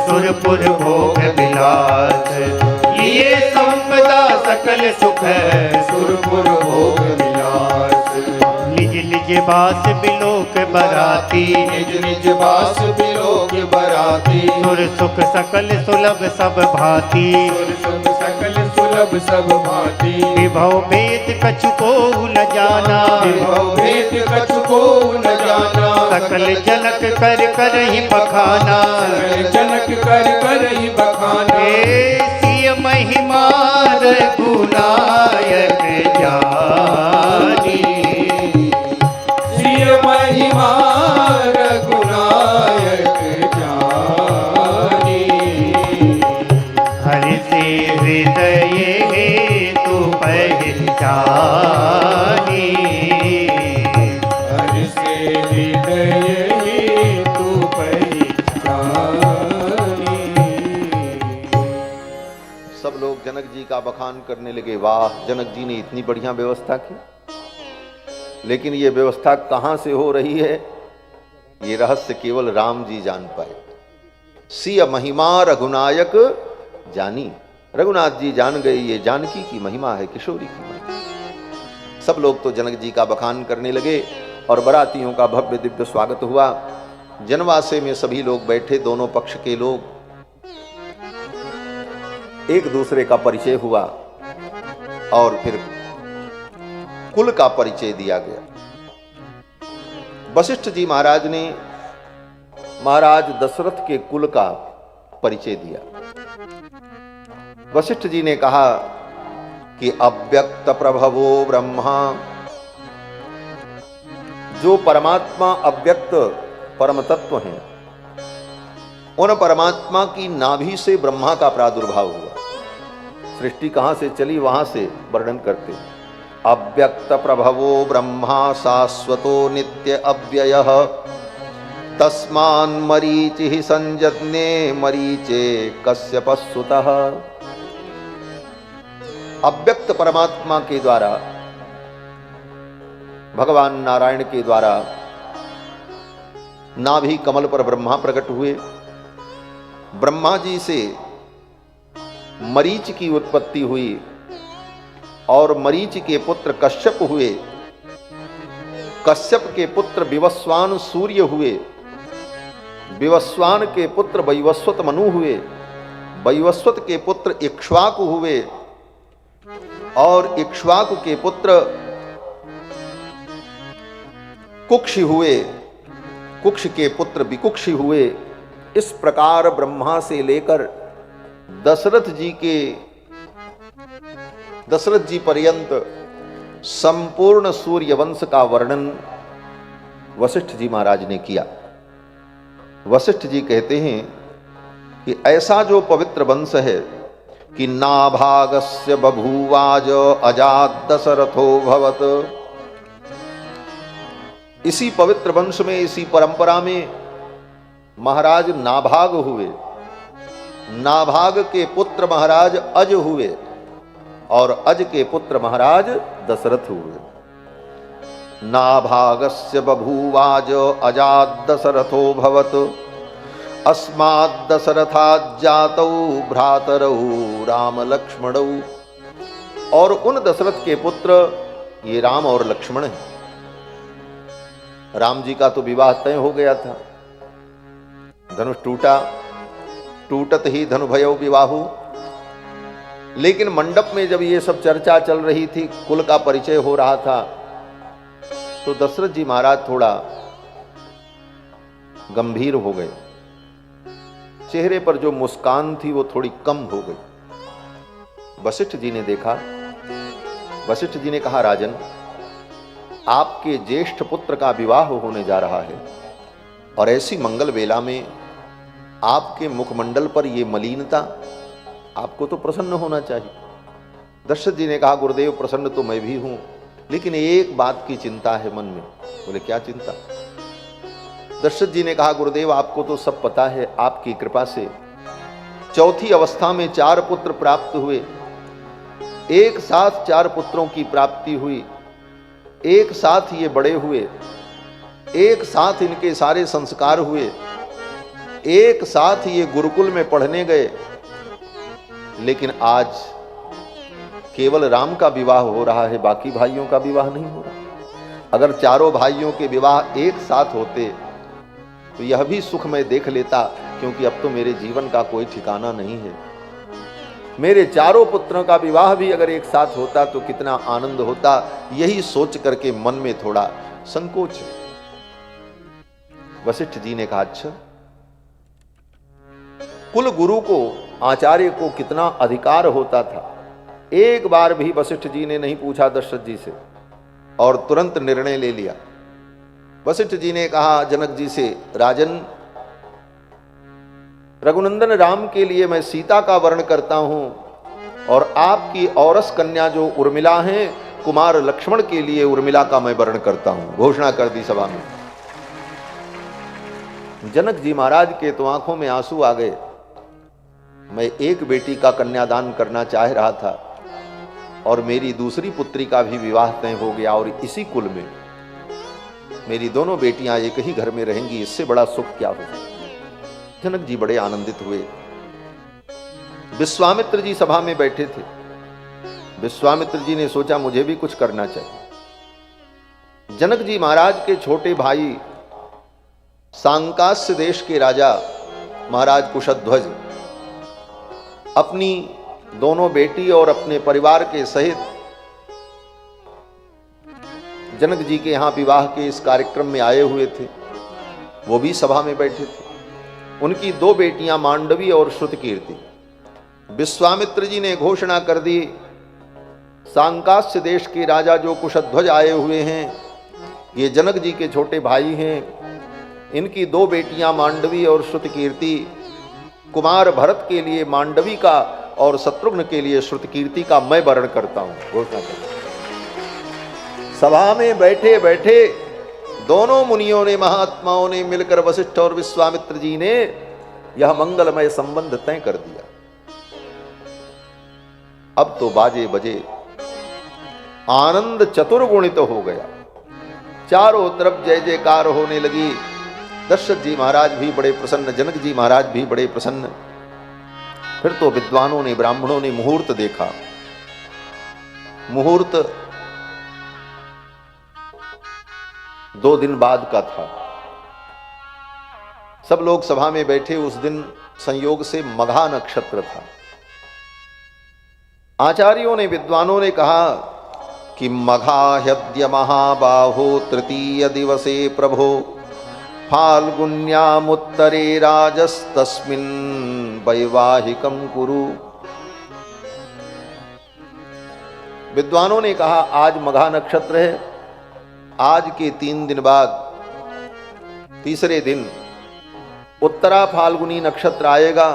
सुरपुर भोग विलास। लिए संपदा सकल सुख, सुरपुर भोग विलास। निज निज बास बिलोक बराती, निज निज बास बिलोक बराती। सुर सुख सकल सुलभ सब भांति, सुर सुख सकल सुलभ सब भांति। विभव भेद कछु को न जाना, विभव भेद कछु को न जाना। सकल जनक कर कर ही बखाना, सकल जनक कर कर ही बखाना। ऐसी महिमा रघुनायक जानी, श्री महिमा रघुनायक जानी। हरि से हृदय हेतु पहचानी, हरि से हृदय हेतु पहचानी। सब लोग जनक जी का बखान करने लगे, वाह जनक जी ने इतनी बढ़िया व्यवस्था की। लेकिन ये व्यवस्था कहां से हो रही है, ये रहस्य केवल राम जी जान पाए। सिय महिमा रघुनायक जानी, रघुनाथ जी जान गए ये जानकी की महिमा है, किशोरी की महिमा। सब लोग तो जनक जी का बखान करने लगे और बरातियों का भव्य दिव्य स्वागत हुआ। जनवासे में सभी लोग बैठे, दोनों पक्ष के लोग, एक दूसरे का परिचय हुआ और फिर कुल का परिचय दिया गया। वशिष्ठ जी महाराज ने महाराज दशरथ के कुल का परिचय दिया। वशिष्ठ जी ने कहा कि अव्यक्त प्रभवो ब्रह्मा, जो परमात्मा अव्यक्त परम तत्व हैं, उन परमात्मा की नाभि से ब्रह्मा का प्रादुर्भाव हुआ। सृष्टि कहां से चली वहां से वर्णन करते हैं। अव्यक्त प्रभवो ब्रह्मा शाश्वतो नित्य अव्ययः, तस्मान् मरीचिः संजज्ञे मरीचे कश्यपस्सुतः। अव्यक्त परमात्मा के द्वारा, भगवान नारायण के द्वारा नाभि कमल पर ब्रह्मा प्रकट हुए। ब्रह्मा जी से मरीच की उत्पत्ति हुई और मरीच के पुत्र कश्यप हुए। कश्यप के पुत्र विवस्वान सूर्य हुए। विवस्वान के पुत्र वैवस्वत मनु हुए। वैवस्वत के पुत्र इक्ष्वाकु हुए और इक्ष्वाकु के पुत्र कुक्ष हुए। कुक्ष के पुत्र विकुक्ष हुए। इस प्रकार ब्रह्मा से लेकर दशरथ जी पर्यंत संपूर्ण सूर्य वंश का वर्णन वशिष्ठ जी महाराज ने किया। वशिष्ठ जी कहते हैं कि ऐसा जो पवित्र वंश है कि नाभागस्य बभूवाज अजात दशरथो भवत, इसी पवित्र वंश में, इसी परंपरा में महाराज नाभाग हुए। नाभाग के पुत्र महाराज अज हुए और अज के पुत्र महाराज दशरथ हुए। नाभागस्य बभूवाज अजात दशरथो भवत, अस्मात् दशरथात् जातौ भ्रातरौ राम लक्ष्मणौ। और उन दशरथ के पुत्र ये राम और लक्ष्मण हैं। राम जी का तो विवाह तय हो गया था, धनुष टूटा, टूटत ही धनु भयो विवाहु। लेकिन मंडप में जब ये सब चर्चा चल रही थी, कुल का परिचय हो रहा था, तो दशरथ जी महाराज थोड़ा गंभीर हो गए। चेहरे पर जो मुस्कान थी वो थोड़ी कम हो गई। वशिष्ठ जी ने देखा, वशिष्ठ जी ने कहा, राजन, आपके ज्येष्ठ पुत्र का विवाह होने जा रहा है और ऐसी मंगल वेला में आपके मुखमंडल पर यह मलिनता, आपको तो प्रसन्न होना चाहिए। दशरथ जी ने कहा, गुरुदेव प्रसन्न तो मैं भी हूं, लेकिन एक बात की चिंता है मन में। बोले, क्या चिंता? दशरथ जी ने कहा, गुरुदेव आपको तो सब पता है, आपकी कृपा से चौथी अवस्था में 4 पुत्र प्राप्त हुए। एक साथ 4 पुत्रों की प्राप्ति हुई, एक साथ ये बड़े हुए, एक साथ इनके सारे संस्कार हुए, एक साथ ये गुरुकुल में पढ़ने गए। लेकिन आज केवल राम का विवाह हो रहा है, बाकी भाइयों का विवाह नहीं हो रहा। अगर चारों भाइयों के विवाह एक साथ होते तो यह भी सुख मैं देख लेता, क्योंकि अब तो मेरे जीवन का कोई ठिकाना नहीं है। मेरे चारों पुत्रों का विवाह भी अगर एक साथ होता तो कितना आनंद होता। यही सोच करके मन में थोड़ा संकोच है। वशिष्ठ जी ने कहा, अच्छा, कुल गुरु को, आचार्य को कितना अधिकार होता था। एक बार भी वशिष्ठ जी ने नहीं पूछा दशरथ जी से और तुरंत निर्णय ले लिया। वशिष्ठ जी ने कहा जनक जी से, राजन, रघुनंदन राम के लिए मैं सीता का वर्ण करता हूं और आपकी औरस कन्या जो उर्मिला है, कुमार लक्ष्मण के लिए उर्मिला का मैं वर्ण करता हूं। घोषणा कर दी सभा में। जनक जी महाराज के तो आंखों में आंसू आ गए। मैं एक बेटी का कन्यादान करना चाह रहा था और मेरी दूसरी पुत्री का भी विवाह तय हो गया और इसी कुल में मेरी दोनों बेटियां एक ही घर में रहेंगी, इससे बड़ा सुख क्या होगा। जनक जी बड़े आनंदित हुए। विश्वामित्र जी सभा में बैठे थे। विश्वामित्र जी ने सोचा मुझे भी कुछ करना चाहिए। जनक जी महाराज के छोटे भाई सांकास्य देश के राजा महाराज कुशध्वज अपनी दोनों बेटी और अपने परिवार के सहित जनक जी के यहाँ विवाह के इस कार्यक्रम में आए हुए थे। वो भी सभा में बैठे थे। उनकी दो बेटियां मांडवी और श्रुतकीर्ति। विश्वामित्र जी ने घोषणा कर दी, सांकास्य देश के राजा जो कुशध्वज आए हुए हैं, ये जनक जी के छोटे भाई हैं। इनकी दो बेटियां मांडवी और श्रुतकीर्ति, कुमार भरत के लिए मांडवी का और शत्रुघ्न के लिए श्रुतकीर्ति का मैं वर्ण करता हूं। घोषणा कर सभा में बैठे बैठे दोनों मुनियों ने, महात्माओं ने मिलकर वशिष्ठ और विश्वामित्र जी ने यह मंगलमय संबंध तय कर दिया। अब तो बाजे बजे, आनंद चतुर्गुणित हो गया। चारों तरफ जय जयकार होने लगी। दशरथ जी महाराज भी बड़े प्रसन्न, जनक जी महाराज भी बड़े प्रसन्न। फिर तो विद्वानों ने, ब्राह्मणों ने मुहूर्त देखा। मुहूर्त 2 दिन बाद का था। सब लोग सभा में बैठे। उस दिन संयोग से मघा नक्षत्र था। आचार्यों ने, विद्वानों ने कहा कि मघा ह्यद्य महाबाहो तृतीय दिवसे प्रभो फाल्गुन्यामुत्तरे राजस्तस्मिन् वैवाहिकं कुरु। विद्वानों ने कहा आज मघा नक्षत्र है। आज के 3 दिन बाद तीसरे दिन उत्तरा फाल्गुनी नक्षत्र आएगा।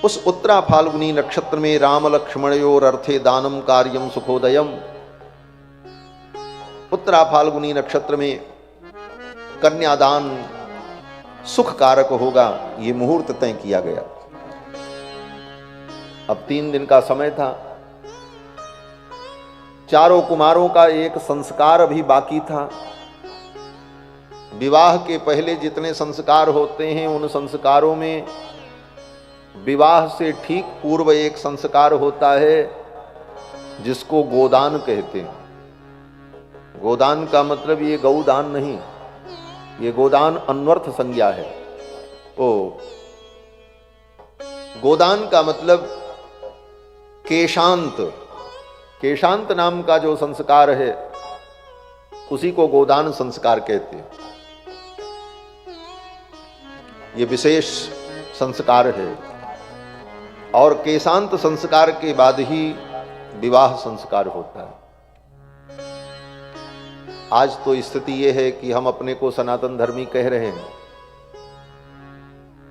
उस उत्तरा फाल्गुनी नक्षत्र में राम लक्ष्मणयोर अर्थे दानम कार्यम सुखोदयम। उत्तरा फाल्गुनी नक्षत्र में कन्यादान सुख कारक होगा। ये मुहूर्त तय किया गया। अब 3 दिन का समय था। चारों कुमारों का एक संस्कार अभी बाकी था। विवाह के पहले जितने संस्कार होते हैं, उन संस्कारों में विवाह से ठीक पूर्व एक संस्कार होता है जिसको गोदान कहते हैं। गोदान का मतलब ये गौदान नहीं, ये गोदान अन्वर्थ संज्ञा है। गोदान का मतलब केशांत। केशांत नाम का जो संस्कार है उसी को गोदान संस्कार कहते हैं। ये विशेष संस्कार है और केशांत संस्कार के बाद ही विवाह संस्कार होता है। आज तो स्थिति यह है कि हम अपने को सनातन धर्मी कह रहे हैं,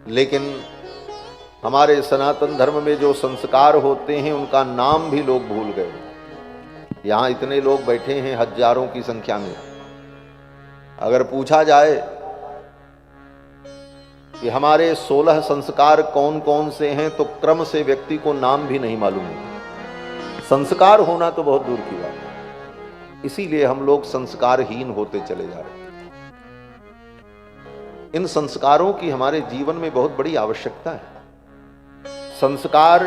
लेकिन हमारे सनातन धर्म में जो संस्कार होते हैं उनका नाम भी लोग भूल गए। यहां इतने लोग बैठे हैं हजारों की संख्या में। अगर पूछा जाए कि हमारे 16 संस्कार कौन कौन से हैं, तो क्रम से व्यक्ति को नाम भी नहीं मालूम है। संस्कार होना तो बहुत दूर की बात है। इसीलिए हम लोग संस्कारहीन होते चले जा रहे हैं। इन संस्कारों की हमारे जीवन में बहुत बड़ी आवश्यकता है। संस्कार